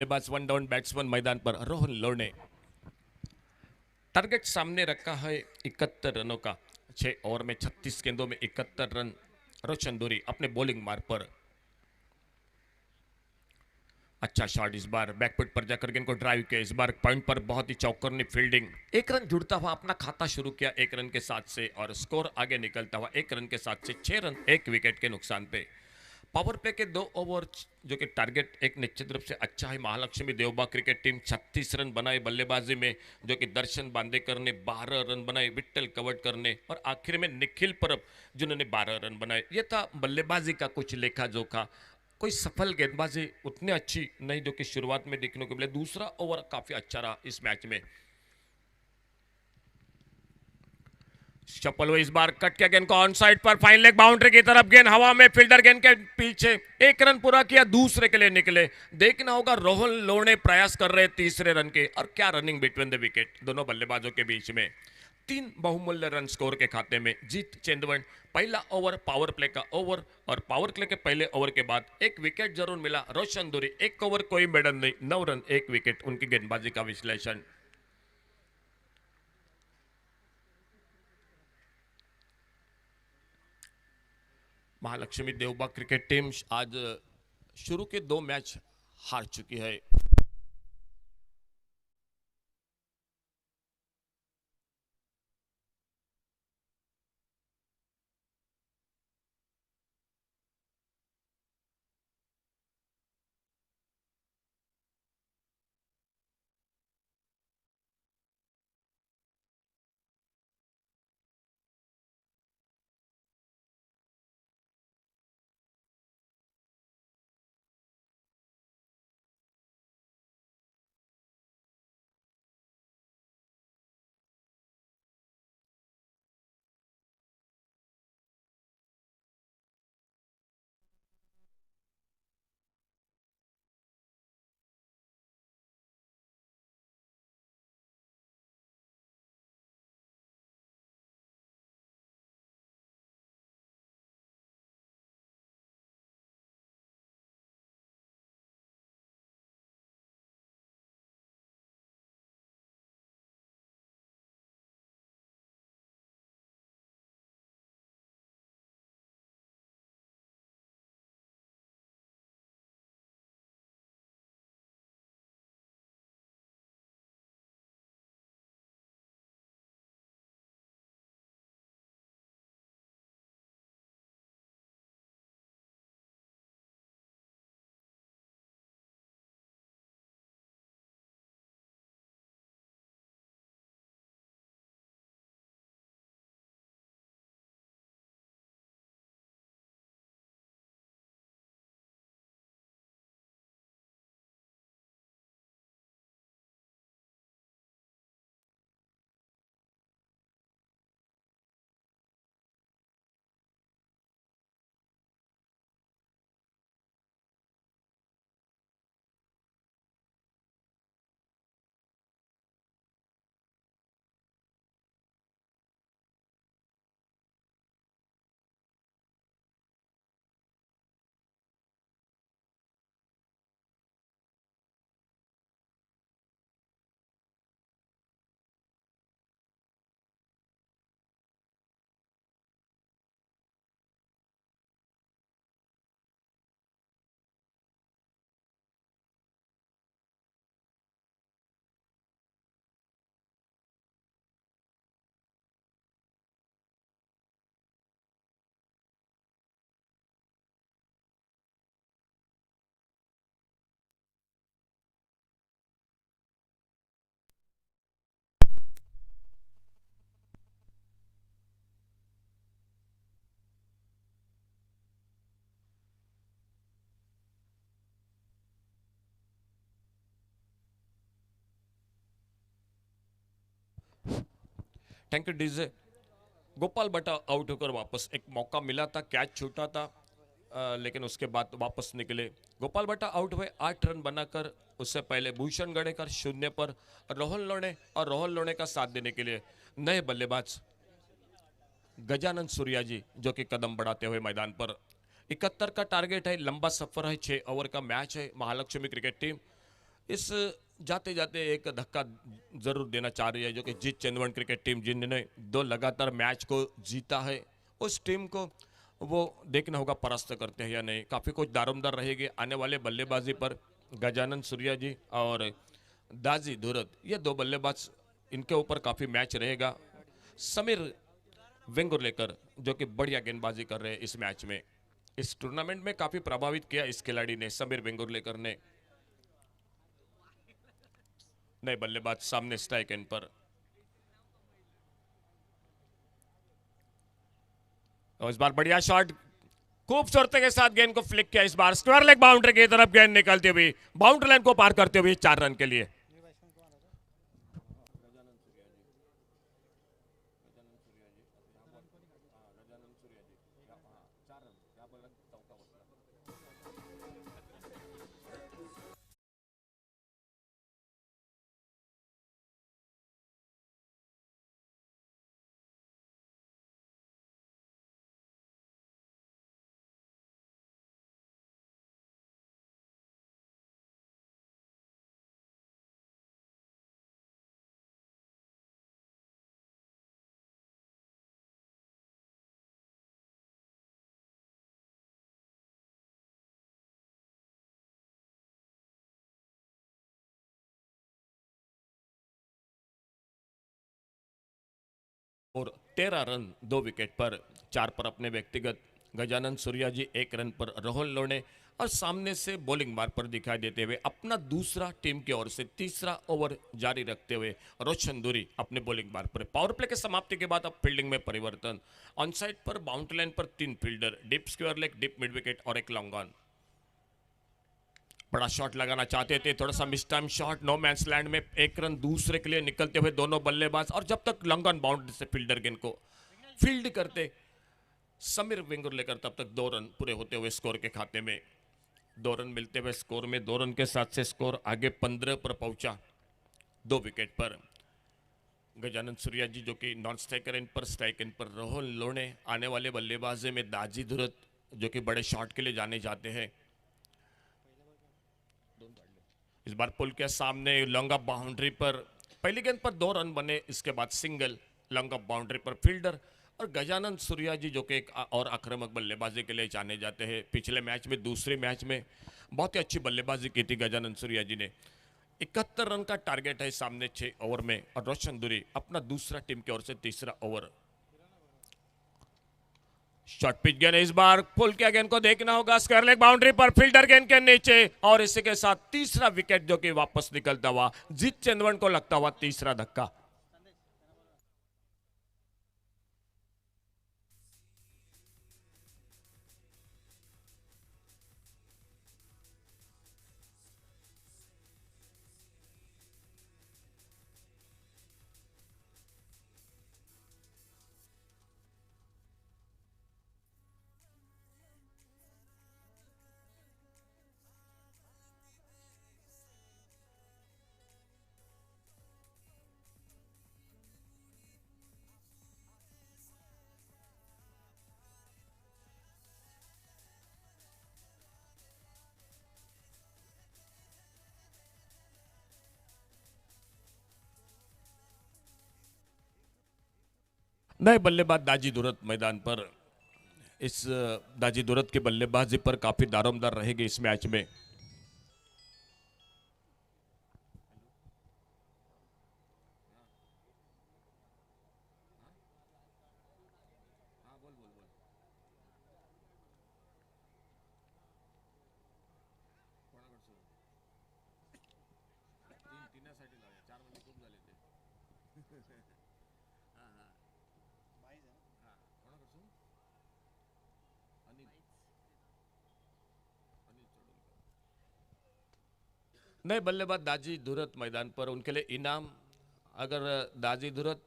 बस 1 डाउन बैट्समैन मैदान पर रोहन लोणे. टारगेट सामने रखा है 71 रनों का. 6 ओवर में 36 गेंदों में 71 रन. रोशन दूरी अपने बॉलिंग मार्ग पर. अच्छा शॉट, इस बार बैकफुट पर जाकर गेंद को ड्राइव किया, इस बार पॉइंट पर बहुत ही चौकन्नी फील्डिंग। एक रन जुड़ता हुआ अपना खाता शुरू किया 1 रन के साथ से, और स्कोर आगे निकलता हुआ 1 रन के साथ से 6 रन 1 विकेट के नुकसान पे। पावर प्ले के 2 ओवर जो कि टारगेट एक निश्चित रूप से अच्छा है। Mahalakshmi Devba cricket team 36 run बनाए बल्लेबाजी में, जो कि दर्शन बांदेकर ने 12 रन बनाए, विट्ठल कवटकर ने, और आखिर में निखिल परब जिन्होंने 12 रन बनाए। ये था बल्लेबाजी का कुछ लेखा जोखा। कोई सफल गेंदबाजी उतनी अच्छी नहीं जो कि शुरुआत में देखने को मिले। दूसरा ओवर काफी अच्छा रहा इस मैच में। चप्पल इस बार कट किया गेंद को on side per, fine leg boundary की तरफ, गेंद हवा में, फील्डर गेंद के पीछे। 1 रन पूरा किया, दूसरे के लिए निकले। देखना होगा रोहन लोणे प्रयास कर रहे तीसरे रन के, और क्या रनिंग बिटवीन द विकेट दोनों बल्लेबाजों के बीच में। 3 बहुमूल्य रन स्कोर के खाते में। जीत चेंदवन पहला ओवर पावर प्ले का ओवर, और पावर प्ले के पहले ओवर के बाद 1 विकेट जरूर मिला। रोशन दुरी 1 ओवर कोई मेडल नहीं, 9 रन 1 विकेट, उनकी गेंदबाजी का विश्लेषण। महालक्ष्मी देवबा क्रिकेट टीम आज शुरू के 2 मैच हार चुकी है। Thank you DJ. गोपाल बटा आउट होकर वापस, एक मौका मिला था, कैच छूटा था, लेकिन उसके बाद वापस निकले। गोपाल बटा आउट हुए 8 रन बनाकर। उससे पहले भूषण गणेकर 0 पर, और रोहन लोणे का साथ देने के लिए नए बल्लेबाज गजानन सूर्या जी जो कि कदम बढ़ाते हुए मैदान पर। 71 का टारगेट है, लंबा सफर है, 6 ओवर का मैच है। महालक्ष्मी क्रिकेट टीम इस जाते जाते एक धक्का जरूर देना चाह रही है, जो कि जीत चंदवन क्रिकेट टीम जिन्होंने 2 लगातार मैच को जीता है, उस टीम को वो देखना होगा परास्त करते हैं या नहीं। काफ़ी कुछ दारोमदार रहेगी आने वाले बल्लेबाजी पर। गजानन सूर्या जी और दाजी धुरत, ये दो बल्लेबाज, इनके ऊपर काफ़ी मैच रहेगा। समीर वेंगुर्लेकर जो कि बढ़िया गेंदबाजी कर रहे हैं इस मैच में, इस टूर्नामेंट में काफ़ी प्रभावित किया इस खिलाड़ी ने, समीर वेंगुर्लेकर ने। नए बल्लेबाज सामने स्ट्राइक एंड पर, और इस बार बढ़िया शॉट, खूबसूरती के साथ गेंद को फ्लिक किया, इस बार स्क्वायर लेग बाउंड्री की तरफ गेंद निकलती हुई, बाउंड्री लाइन को पार करते हुए 4 रन के लिए। और 13 रन 2 विकेट पर, 4 पर अपने व्यक्तिगत गजानन सूर्या जी, 1 रन पर राहुल लोणे, और सामने से बॉलिंग मार्ग पर दिखाई देते हुए अपना दूसरा टीम की ओर से तीसरा ओवर जारी रखते हुए रोशन दूरी अपने बॉलिंग मार्ग पर। पावर प्ले के समाप्ति के बाद अब फील्डिंग में परिवर्तन, on side per boundary line per 3 fielder, deep square leg, deep mid wicket और एक लॉन्ग ऑन। बड़ा शॉट लगाना चाहते थे, थोड़ा सा mistime shot, no man's land में 1 रन दूसरे के लिए निकलते हुए दोनों बल्लेबाज, और जब तक long on boundary say fielder गेंद को फील्ड करते समीर वेंगुर्लेकर, तब तक 2 रन पूरे होते हुए स्कोर के खाते में 2 रन मिलते हुए स्कोर में 2 रन के साथ से स्कोर आगे 15 पर पहुंचा। 2 विकेट पर गजानन सूर्या जी जो कि नॉन स्ट्राइकर एंड पर, स्ट्राइक एंड पर राहुल लोणे, आने वाले बल्लेबाजी में दाजी धुरत जो कि बड़े शॉट के लिए जाने जाते हैं। इस बार पुल के सामने लॉन्ग अप बाउंड्री पर पहली गेंद पर 2 रन बने, इसके बाद सिंगल, लॉन्ग अप बाउंड्री पर फील्डर, और गजानन सूर्या जी जो कि एक और आक्रामक बल्लेबाजी के लिए जाने जाते हैं। पिछले मैच में, दूसरे मैच में बहुत ही अच्छी बल्लेबाजी की थी गजानन सूर्या जी ने। 71 रन का टारगेट है सामने 6 ओवर में, और रोशन दूरी अपना दूसरा टीम की ओर से तीसरा ओवर। शॉर्ट पिच गेंद, इस बार पुल के गेंद को देखना होगा, स्क्वायर लेग बाउंड्री पर फील्डर गेंद के नीचे, और इसी के साथ तीसरा विकेट जो कि वापस निकलता हुआ, जीत चंदवन को लगता हुआ तीसरा धक्का। नए बल्लेबाज दाजी दुरत मैदान पर, इस दाजी दुरत की बल्लेबाजी पर काफी दारोमदार रहेगी इस मैच में। नए बल्लेबाज दाजी धुरत मैदान पर, उनके लिए इनाम, अगर दाजी धुरत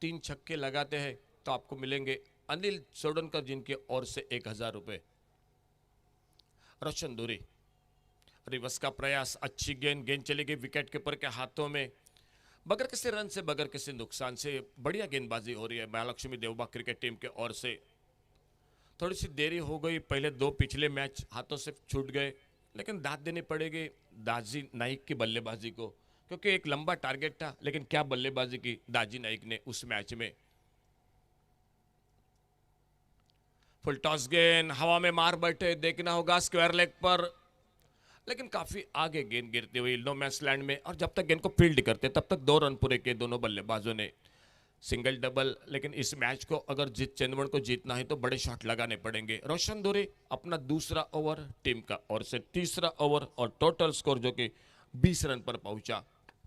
3 छक्के लगाते हैं तो आपको मिलेंगे अनिल सोडनकर जिनके ओर से 1000 रुपये। रोशन दूरी, रिवर्स का प्रयास, अच्छी गेंद, गेंद चली गई विकेट कीपर के हाथों में, बगैर किसी रन से, बगैर किसी नुकसान से बढ़िया गेंदबाजी हो रही है महालक्ष्मी देवबा क्रिकेट टीम के ओर से। थोड़ी सी देरी हो गई, पहले 2 पिछले मैच हाथों से छूट गए, लेकिन दाद देनी पड़ेगी दाजी नाइक की बल्लेबाजी को, क्योंकि एक लंबा टारगेट था, लेकिन क्या बल्लेबाजी की दाजी नाइक ने उस मैच में। फुल टॉस गेंद हवा में मार बैठे, देखना होगा स्क्वायर लेग पर लेकिन काफी आगे गेंद गिरती हुई नो मैच लैंड में, और जब तक गेंद को फील्ड करते तब तक 2 रन पूरे किए दोनों बल्लेबाजों ने, सिंगल डबल। लेकिन इस मैच को अगर जीत चंदीगढ़ को जीतना है तो बड़े शॉट लगाने पड़ेंगे। रोशन धोरे अपना दूसरा ओवर टीम का और से तीसरा ओवर, और टोटल स्कोर जो कि 20 रन पर पहुंचा।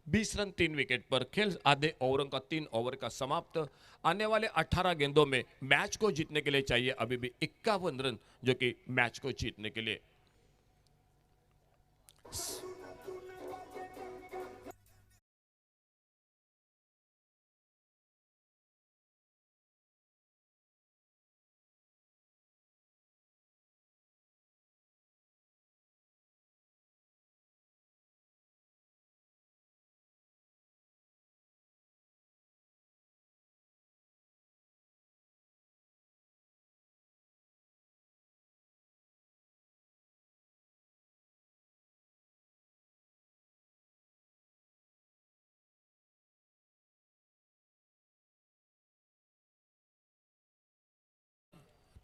20 रन 3 विकेट पर, खेल आधे ओवरों का 3 ओवर का समाप्त। आने वाले 18 गेंदों में मैच को जीतने के लिए चाहिए अभी भी 51 रन, जो कि मैच को जीतने के लिए।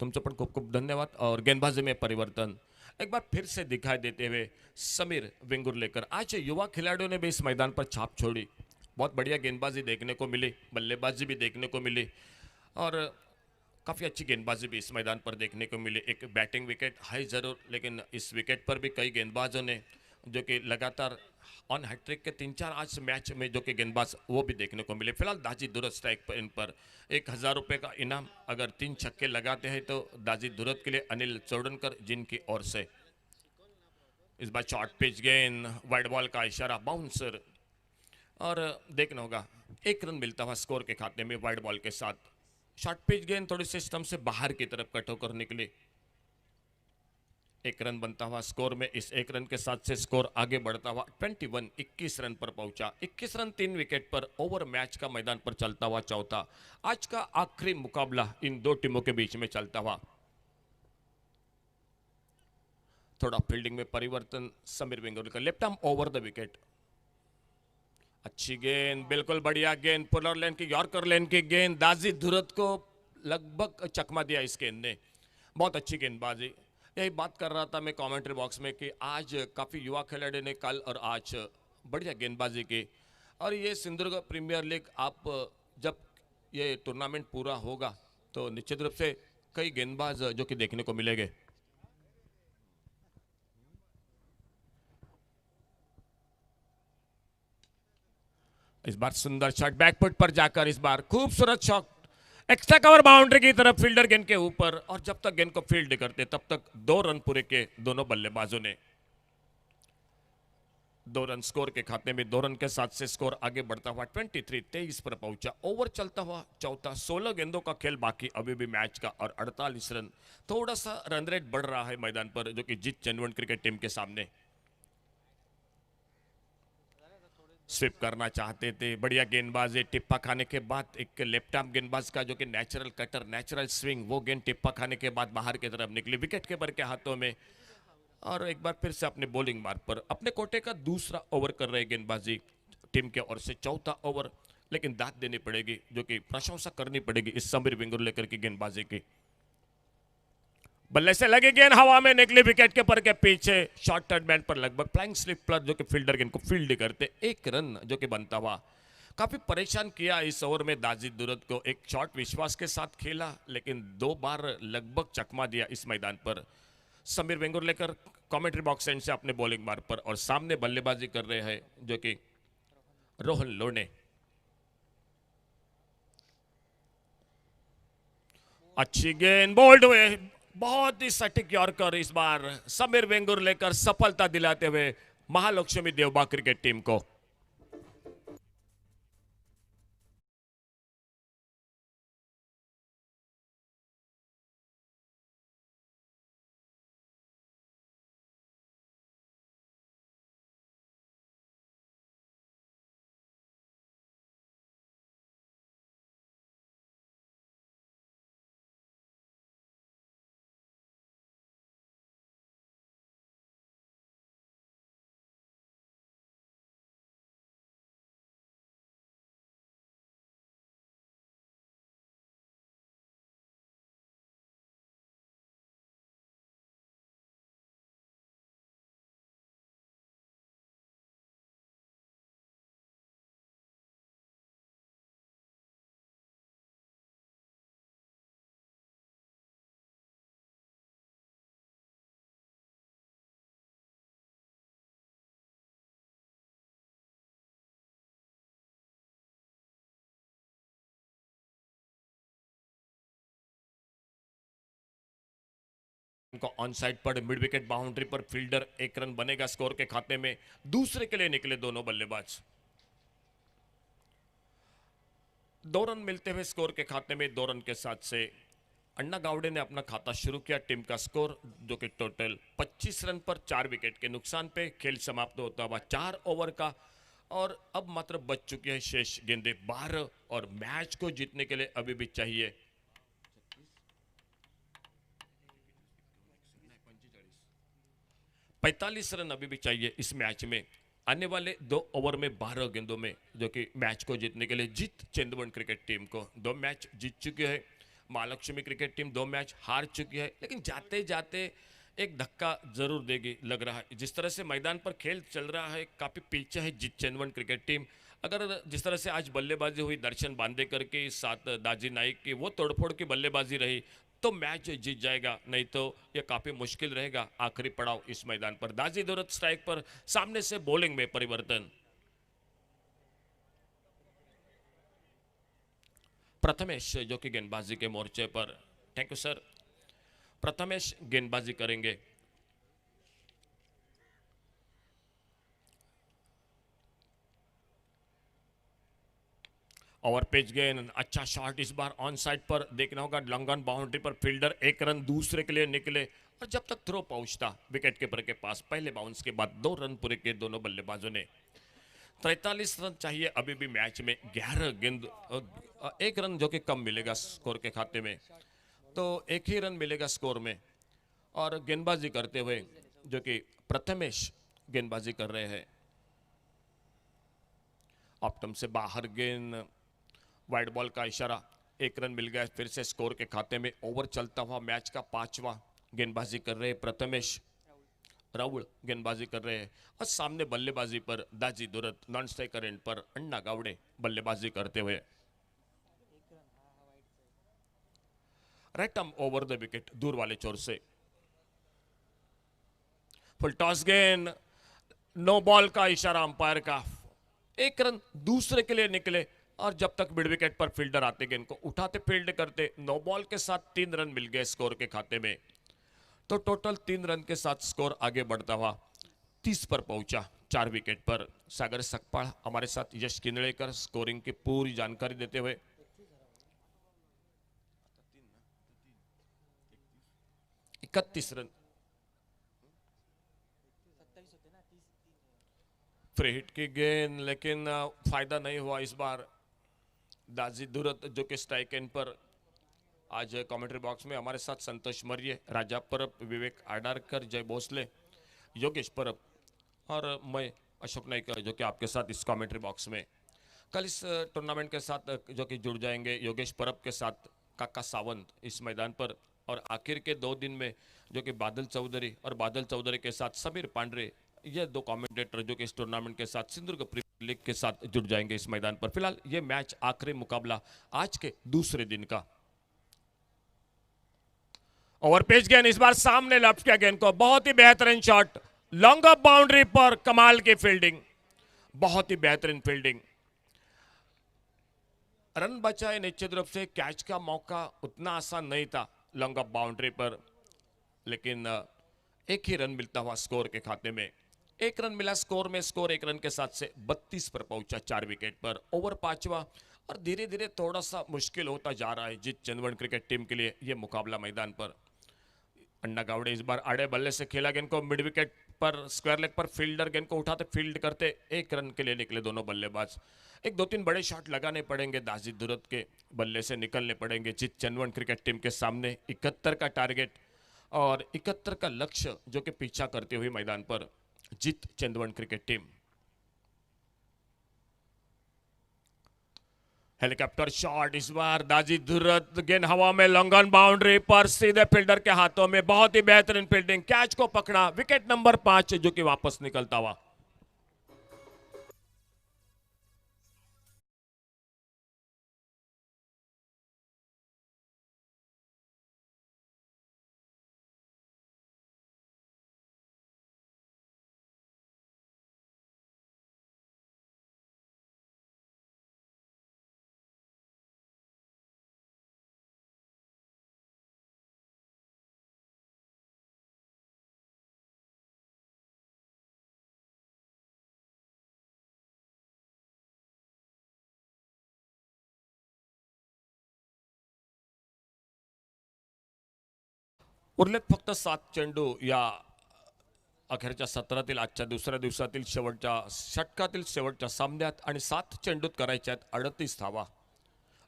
तुमचं पण खूप खूप धन्यवाद। और गेंदबाजी में परिवर्तन एक बार फिर से दिखाई देते हुए समीर वेंगुर्लेकर। आज युवा खिलाड़ियों ने भी इस मैदान पर छाप छोड़ी। बहुत बढ़िया गेंदबाजी देखने को मिली, बल्लेबाजी भी देखने को मिली, और काफ़ी अच्छी गेंदबाजी भी इस मैदान पर देखने को मिली। एक बैटिंग विकेट है ज़रूर, लेकिन इस विकेट पर भी कई गेंदबाजों ने जो कि लगातार ऑन हैट्रिक के 3-4 आज मैच में जो कि गेंदबाज वो भी देखने को मिले। फिलहाल दाजी दुरत स्ट्राइक पर, इन पर 1000 रुपये का इनाम, अगर 3 छक्के लगाते हैं तो दाजी दुरत के लिए अनिल चौड़नकर जिनकी ओर से। इस बार शॉर्ट पिच गेंद, वाइड बॉल का इशारा, बाउंसर, और देखना होगा 1 रन मिलता हुआ स्कोर के खाते में वाइड बॉल के साथ। शॉर्ट पिच गेंद थोड़ी सी स्टंप से बाहर की तरफ कट होकर निकली। 1 रन बनता हुआ स्कोर में, इस 1 रन के साथ से स्कोर आगे बढ़ता हुआ 21 रन पर पहुंचा। 21 रन 3 विकेट पर, ओवर मैच का मैदान पर चलता हुआ चौथा आज का आखिरी मुकाबला इन दो टीमों के बीच में चलता हुआ। थोड़ा फील्डिंग में परिवर्तन, Sameer Vengurlekar left arm over the wicket. अच्छी गेंद, बिल्कुल बढ़िया गेंद, पुलर लेन की, यॉर्कर लेन की गेंद, दाजी धुरत को लगभग चकमा दिया इस गेंद ने। बहुत अच्छी गेंदबाजी। यही बात कर रहा था मैं कमेंट्री बॉक्स में कि आज काफ़ी युवा खिलाड़ी ने कल और आज बढ़िया गेंदबाजी की। और ये सिंधुदुर्ग प्रीमियर लीग, आप जब ये टूर्नामेंट पूरा होगा तो निश्चित रूप से कई गेंदबाज जो कि देखने को मिलेंगे। इस बार सुंदर शॉट बैकफुट पर जाकर, इस बार खूबसूरत शॉट, एक्स्ट्रा कवर बाउंड्री की तरफ, फील्डर गेंद के ऊपर, और जब तक गेंद को फील्ड करते तब तक 2 रन पूरे के दोनों बल्लेबाजों ने। 2 रन स्कोर के खाते में, 2 रन के साथ से स्कोर आगे बढ़ता हुआ 23 पर पहुंचा। ओवर चलता हुआ चौथा, 16 गेंदों का खेल बाकी अभी भी मैच का, और 48 रन। थोड़ा सा रन रेट बढ़ रहा है मैदान पर, जो कि जीत चंडीगढ़ क्रिकेट टीम के सामने। स्विप करना चाहते थे, बढ़िया गेंदबाजी, टिप्पा खाने के बाद एक लेफ्ट आर्म गेंदबाज का जो कि नेचुरल कटर, नेचुरल स्विंग, वो गेंद टिप्पा खाने के बाद बाहर की तरफ निकली विकेट कीपर के हाथों में। और एक बार फिर से अपने बॉलिंग मार्ग पर अपने कोटे का दूसरा ओवर कर रहे गेंदबाजी टीम के ओर से, चौथा ओवर। लेकिन दाद देनी पड़ेगी, जो कि प्रशंसा करनी पड़ेगी इस समीर वेंगुर्लेकर की गेंदबाजी की। बल्ले से लगी गेंद हवा में निकली विकेट के पर के पीछे, शॉर्ट टर्न बैट पर लगभग फ्लाइंग स्लिप पर, जो कि फील्डर गेंद को फील्ड करते 1 रन जो कि बनता हुआ। काफी परेशान किया इस ओवर में दाजी दुरत को। एक शॉट विश्वास के साथ खेला, लेकिन 2 बार लगभग चकमा दिया इस मैदान पर। Sameer Vengurlekar commentary box end से अपने बॉलिंग मार्ग पर, और सामने बल्लेबाजी कर रहे हैं जो कि रोहन लोने। अच्छी गेंद, बोल्ड हुए, बहुत ही सटीक यॉर्कर, इस बार समीर वेंगुर्लेकर सफलता दिलाते हुए महालक्ष्मी देवबा क्रिकेट टीम को। को on side per mid wicket boundary पर फील्डर, 1 रन बनेगा स्कोर के खाते में। दूसरे के लिए निकले दोनों बल्लेबाज। 2 रन मिलते हुए स्कोर के खाते में। 2 रन के साथ से अन्ना गावड़े ने अपना खाता शुरू किया। टीम का स्कोर जो कि टोटल 25 रन पर 4 विकेट के नुकसान पे खेल समाप्त होता हुआ 4 ओवर का। और अब मात्र बच चुकी है शेष गेंदें 12 और मैच को जीतने के लिए अभी भी चाहिए 45 रन अभी भी चाहिए इस मैच में। आने वाले 2 ओवर में 12 गेंदों में जो कि मैच को जीतने के लिए जीत चंदवन क्रिकेट टीम को। 2 मैच जीत चुकी है। महालक्ष्मी क्रिकेट टीम 2 मैच हार चुकी है, लेकिन जाते जाते एक धक्का जरूर देगी लग रहा है। जिस तरह से मैदान पर खेल चल रहा है, काफी पीछे है जीत चंदवन क्रिकेट टीम। अगर जिस तरह से आज बल्लेबाजी हुई दर्शन बांदेकर के साथ दाजी नाइक की, वो तोड़फोड़ की बल्लेबाजी रही तो मैच जीत जाएगा, नहीं तो यह काफी मुश्किल रहेगा आखिरी पड़ाव इस मैदान पर। दाजी दुरत स्ट्राइक पर, सामने से बॉलिंग में परिवर्तन। प्रथमेश जो कि गेंदबाजी के मोर्चे पर, थैंक यू सर, प्रथमेश गेंदबाजी करेंगे। ओवर पिच गेंद, अच्छा शॉट इस बार ऑन साइड पर देखना होगा। लंगन बाउंड्री पर फील्डर, 1 रन दूसरे के लिए निकले और जब तक थ्रो पहुंचता विकेट कीपर के पास, पहले बाउंस के बाद 2 रन पूरे किए दोनों बल्लेबाजों ने। 43 रन चाहिए अभी भी मैच में। 11 गेंद, 1 रन जो कि कम मिलेगा स्कोर के खाते में, तो 1 ही रन मिलेगा स्कोर में। और गेंदबाजी करते हुए जो कि प्रथमेश गेंदबाजी कर रहे हैं। ऑप्टम से बाहर गेंद, वाइड बॉल का इशारा, 1 रन मिल गया फिर से स्कोर के खाते में। ओवर चलता हुआ मैच का 5वां। गेंदबाजी कर रहे हैं प्रथमेश, राहुल गेंदबाजी कर रहे हैं और सामने बल्लेबाजी पर दाजी दुरत, नॉन स्ट्राइकर एंड पर अन्ना गावड़े बल्लेबाजी करते हुए। Right arm over the wicket, दूर वाले छोर से फुल टॉस गेंद, नो बॉल का इशारा अंपायर का। 1 रन दूसरे के लिए निकले और जब तक मिड विकेट पर फील्डर आते गेंद को उठाते फील्ड करते, नो बॉल के साथ 3 रन मिल गए स्कोर के खाते में। तो टोटल 3 रन के साथ स्कोर आगे बढ़ता हुआ 30 पर पहुंचा 4 विकेट पर। सागर सकपाल हमारे साथ यश किनड़ेकर स्कोरिंग की पूरी जानकारी देते हुए। 31 रन, फ्री हिट की गेंद, लेकिन फायदा नहीं हुआ इस बार। दाजी दुरत जो कि स्ट्राइक एंड पर। आज कमेंट्री बॉक्स में हमारे साथ संतोष मर्ये, राजा परब, विवेक आडारकर, जय भोसले, योगेश परब और मैं अशोक नाइक जो कि आपके साथ इस कमेंट्री बॉक्स में। कल इस टूर्नामेंट के साथ जो कि जुड़ जाएंगे योगेश परब के साथ काका सावंत इस मैदान पर। और आखिर के 2 दिन में जो कि बादल चौधरी और बादल चौधरी के साथ समीर पांडरे, ये 2 कमेंटेटर जो कि इस टूर्नामेंट के साथ सिंधुदुर्ग प्रीमियर लीग के साथ जुड़ जाएंगे इस मैदान पर। फिलहाल ये मैच आखिरी मुकाबला आज के दूसरे दिन का। ओवर पेज गेंद, इस बार सामने लेफ्ट किया गेंद को, बहुत ही बेहतरीन शॉट, लॉन्ग ऑफ बाउंड्री पर, कमाल की फील्डिंग, बहुत ही बेहतरीन फील्डिंग। रन बचाए निश्चित रूप से, कैच का मौका उतना आसान नहीं था लॉन्ग ऑफ बाउंड्री पर, लेकिन 1 ही रन मिलता हुआ स्कोर के खाते में। 1 रन मिला स्कोर में, स्कोर 1 रन के साथ से 32 पर पहुंचा 4 विकेट पर। ओवर 5वां और धीरे धीरे थोड़ा सा मुश्किल होता जा रहा है जीत चंदवन क्रिकेट टीम के लिए यह मुकाबला मैदान पर। अन्ना गावड़े इस बार आड़े बल्ले से खेला गेंद को मिड विकेट पर, स्क्वायर लेग पर फील्डर गेंद को उठाते फील्ड करते, 1 रन के लिए निकले दोनों बल्लेबाज। 1-2-3 बड़े शॉट लगाने पड़ेंगे दाजी दुरत के बल्ले से, निकलने पड़ेंगे जीत चंदवन क्रिकेट टीम के सामने। 71 का टारगेट और 71 का लक्ष्य जो कि पीछा करते हुए मैदान पर जीत Chandvan cricket team. Helicopter shot, इस बार दाजी दुरत, गेंद हवा में, लॉन्ग ऑन बाउंड्री पर, सीधे फील्डर के हाथों में, बहुत ही बेहतरीन फील्डिंग, कैच को पकड़ा, विकेट नंबर 5 जो कि वापस निकलता हुआ। उरलेत फक्त 7 चेंडू या अखेरच्या सत्रातील आजच्या दुसऱ्या दिवसातील शेवटच्या षटकातील शेवटच्या सामन्यात आणि 7 चेंडूत करायच्यात 38 धावा.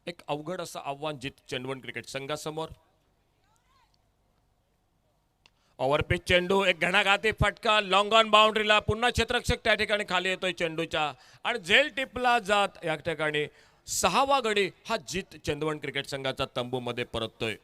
एक अवघड असं आव्हान जित चेंडवण क्रिकेट संघासमोर. ओव्हरपिच चेंडू, एक घणाघाती फटका लॉंग ऑन बाउंड्रीला. पुन्हा क्षेत्ररक्षक त्या ठिकाणी खाली येतोय चेंडूच्या आणि झेल टिपला जात या ठिकाणी 6वा गडी हा जित चेंडवण क्रिकेट संघाचा तंबूमध्ये परततोय.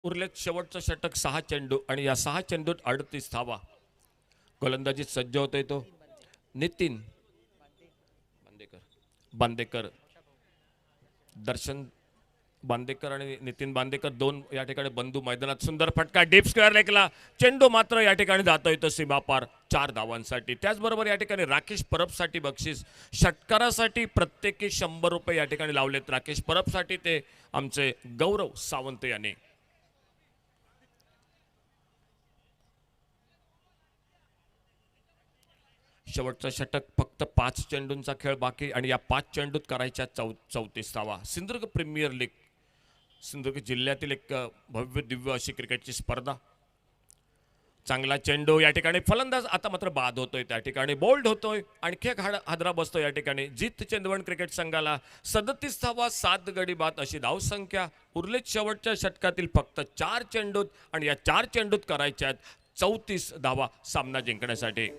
उरलेत शेवटचं षटक 6 चेंडू आणि या 6 चेंडूत 38 धावा. गोलंदाजीत सज्ज होतोय तो नितीन बांदेकर. दर्शन बांदेकर आणि नितीन बांदेकर दोन या ठिकाणी बंधू मैदानात. सुंदर फटका डीप स्क्वेअर लेगला. चेंडू मात्र या ठिकाणी जातोय तो सीमापार 4 धावांसाठी. त्याचबरोबर या ठिकाणी राकेश परबसाठी बक्षीस. षटकारासाठी प्रत्येकी 100 रुपये या ठिकाणी लावलेत. राकेश परबसाठी ते आमचे गौरव सावंत यांनी. शेवटचं षटक फक्त 5 चेंडूंचा खेळ बाकी आणि या 5 चेंडूत करायच्या 34 धावा. सिंधुदुर्ग प्रीमियर लीग, सिंधुदुर्ग जिल्ह्यातील एक भव्य दिव्य अशी क्रिकेटची स्पर्धा. चांगला चेंडू या ठिकाणी फलंदाज आता मात्र बाद होतोय. त्या ठिकाणी बोल्ड होतोय. आणखी एक हादरा बसतोय या ठिकाणी. जित चेंडवण क्रिकेट संघाला 37 धावा 7 गडी बाद अशी धावसंख्या. उरलेत शेवटच्या षटकातील फक्त 4 चेंडूत आणि या 4 चेंडूत करायच्या 34 धावा सामना जिंकण्यासाठी.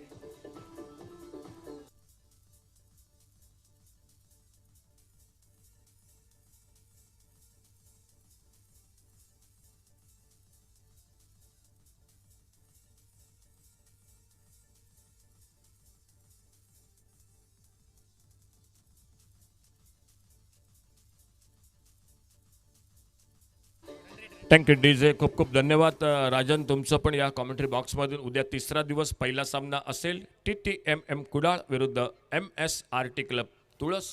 थँक्यू डीजे, खूप खूप धन्यवाद. राजन तुमचं पण या कॉमेंट्री बॉक्समधून. उद्या तिसरा दिवस पहिला सामना असेल TTMM कुडाळ विरुद्ध MSRT क्लब तुळस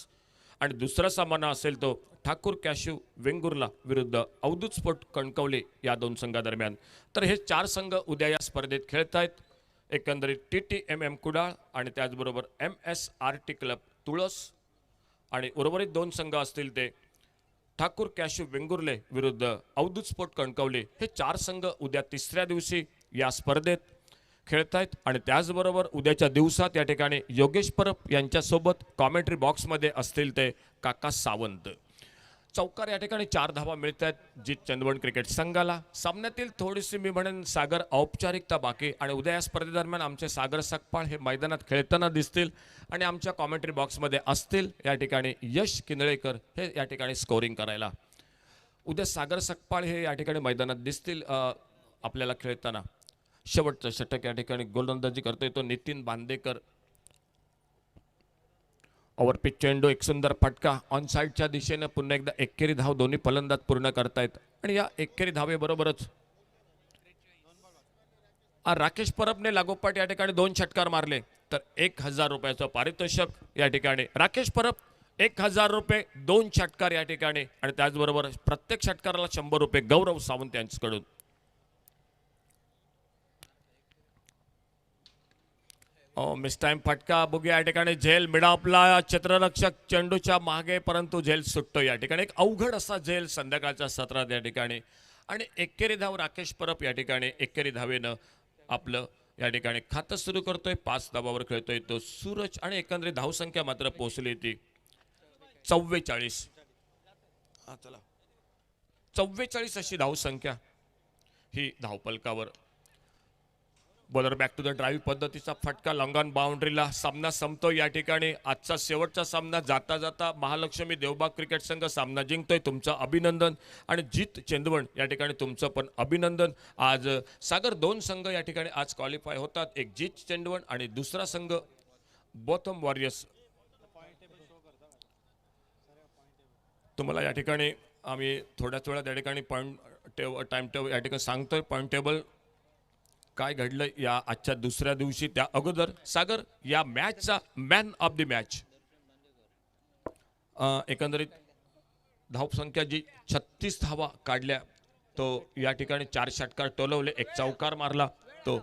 आणि दुसरा सामना असेल तो ठाकूर कॅश्यू वेंगुर्ला विरुद्ध अवधूत स्पोर्ट कणकवली या दोन संघादरम्यान. तर हे 4 संघ उद्या या स्पर्धेत खेळत आहेत. एकंदरीत TTMM कुडाळ आणि त्याचबरोबर MSRT क्लब तुळस आणि उर्वरित 2 संघ असतील ते ठाकूर कॅश्यू वेंगुर्ले विरुद्ध अवधूत स्पोर्ट कणकवली. हे 4 संघ उद्या तिसऱ्या दिवशी या स्पर्धेत खेळत आहेत. आणि त्याचबरोबर उद्याच्या दिवसात या ठिकाणी योगेश परब यांच्यासोबत कॉमेंट्री बॉक्समध्ये असतील ते काका सावंत. चौकार या ठिकाणी 4 धावा मिळत आहेत जित चंदवण क्रिकेट संघाला. सामन्यातील थोडीशी मी म्हणेन सागर औपचारिकता बाकी आणि उद्या या स्पर्धेदरम्यान आमचे सागर सकपाळ हे मैदानात खेळताना दिसतील आणि आमच्या कॉमेंट्री बॉक्समध्ये असतील. या ठिकाणी यश किनळेकर हे या ठिकाणी स्कोरिंग करायला. उद्या सागर सकपाळ हे या ठिकाणी मैदानात दिसतील आपल्याला खेळताना. शेवटचं षटक या ठिकाणी गोलंदाजी करतोय तो नितीन बांदेकर. ओव्हरपिच चेंडू, एक सुंदर फटका ऑन साईडच्या दिशेने. पुन्हा एकदा एकेरी धाव दोन्ही फलंदाज पूर्ण करतायत आणि या एकेरी धावेबरोबरच राकेश परबने लागोपाठ या ठिकाणी 2 षटकार मारले तर 1000 रुपयाचं पारितोषिक या ठिकाणी. राकेश परब 1000 रुपये 2 षटकार या ठिकाणी आणि त्याचबरोबर प्रत्येक षटकाराला 100 रुपये गौरव सावंत यांच्याकडून. मिस टाइम फटका. बघूया या ठिकाणी झेल मिडापला क्षेत्ररक्षक चेंडूच्या मागे परंतु झेल सुटतो. या ठिकाणी एक अवघड असा झेल संध्याकाळच्या सत्रात या ठिकाणी आणि एकेरी धाव राकेश परब या ठिकाणी एकेरी धावेनं आपलं या ठिकाणी खातं सुरू करतोय. 5 धावावर खेळतोय तो सूरज आणि एकंदरीत धावसंख्या मात्र पोहोचली ती 44. चला 44 अशी धावसंख्या ही धावपलकावर. Bowler back to the drive पद्धतीचा फटका लॉंग ऑन बाउंड्रीला. सामना संपतो या ठिकाणी. आजचा शेवटचा सामना जाता जाता महालक्ष्मी देवबाग क्रिकेट संघ सामना जिंकतोय. तुमचं अभिनंदन. आणि जीत चेंदवण या ठिकाणी तुमचं पण अभिनंदन. आज सागर 2 संघ या ठिकाणी आज क्वालिफाय होतात. एक जीत चेंदवण आणि दुसरा संघ बोथम वॉरियर्स. तुम्हाला या ठिकाणी आम्ही थोड्याच वेळात या ठिकाणी टाइम टेबल या ठिकाणी सांगतोय. पॉईंट टेबल काय घडलं या आजच्या दुसऱ्या दिवशी. त्या अगोदर सागर या मॅचचा मॅन ऑफ द मॅच एकंदरीत धावसंख्या जी 36 धावा काढल्या तो या ठिकाणी 4 षटकार टोलवले, एक चौकार मारला तो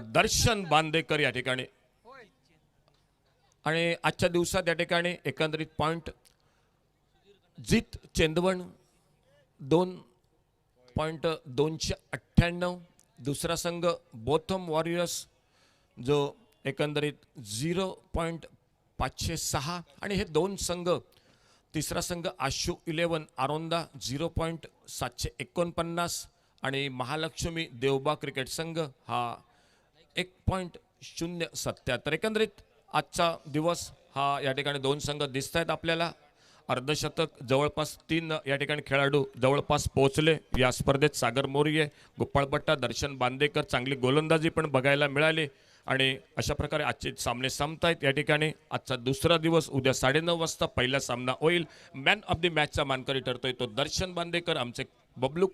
दर्शन बांदेकर या ठिकाणी. आणि आजच्या दिवसात या ठिकाणी एकंदरीत पॉईंट जीत चेंदवण 2.298. दुसरा संघ बोथम वॉरियर्स जो एकंदरीत 0.506. आणि हे 2 संघ. तिसरा संघ आशू 11 आरोंदा 0.749. आणि महालक्ष्मी देवबा क्रिकेट संघ हा 1.077. एकंदरीत आजचा दिवस हा या ठिकाणी 2 संघ दिसत आहेत आपल्याला. अर्धशतक जवळपास 3 या ठिकाणी खेळाडू जवळपास पोहोचले या स्पर्धेत. सागर मोरिये, गोपाळपट्टा, दर्शन बांदेकर चांगली गोलंदाजी पण बघायला मिळाली. आणि अशा प्रकारे आजचे सामने संपतायत या ठिकाणी. आजचा दुसरा दिवस. उद्या 9:30 वाजता पहिला सामना होईल. मॅन ऑफ द मॅचचा मानकरी ठरतोय तो दर्शन बांदेकर, आमचे बबलू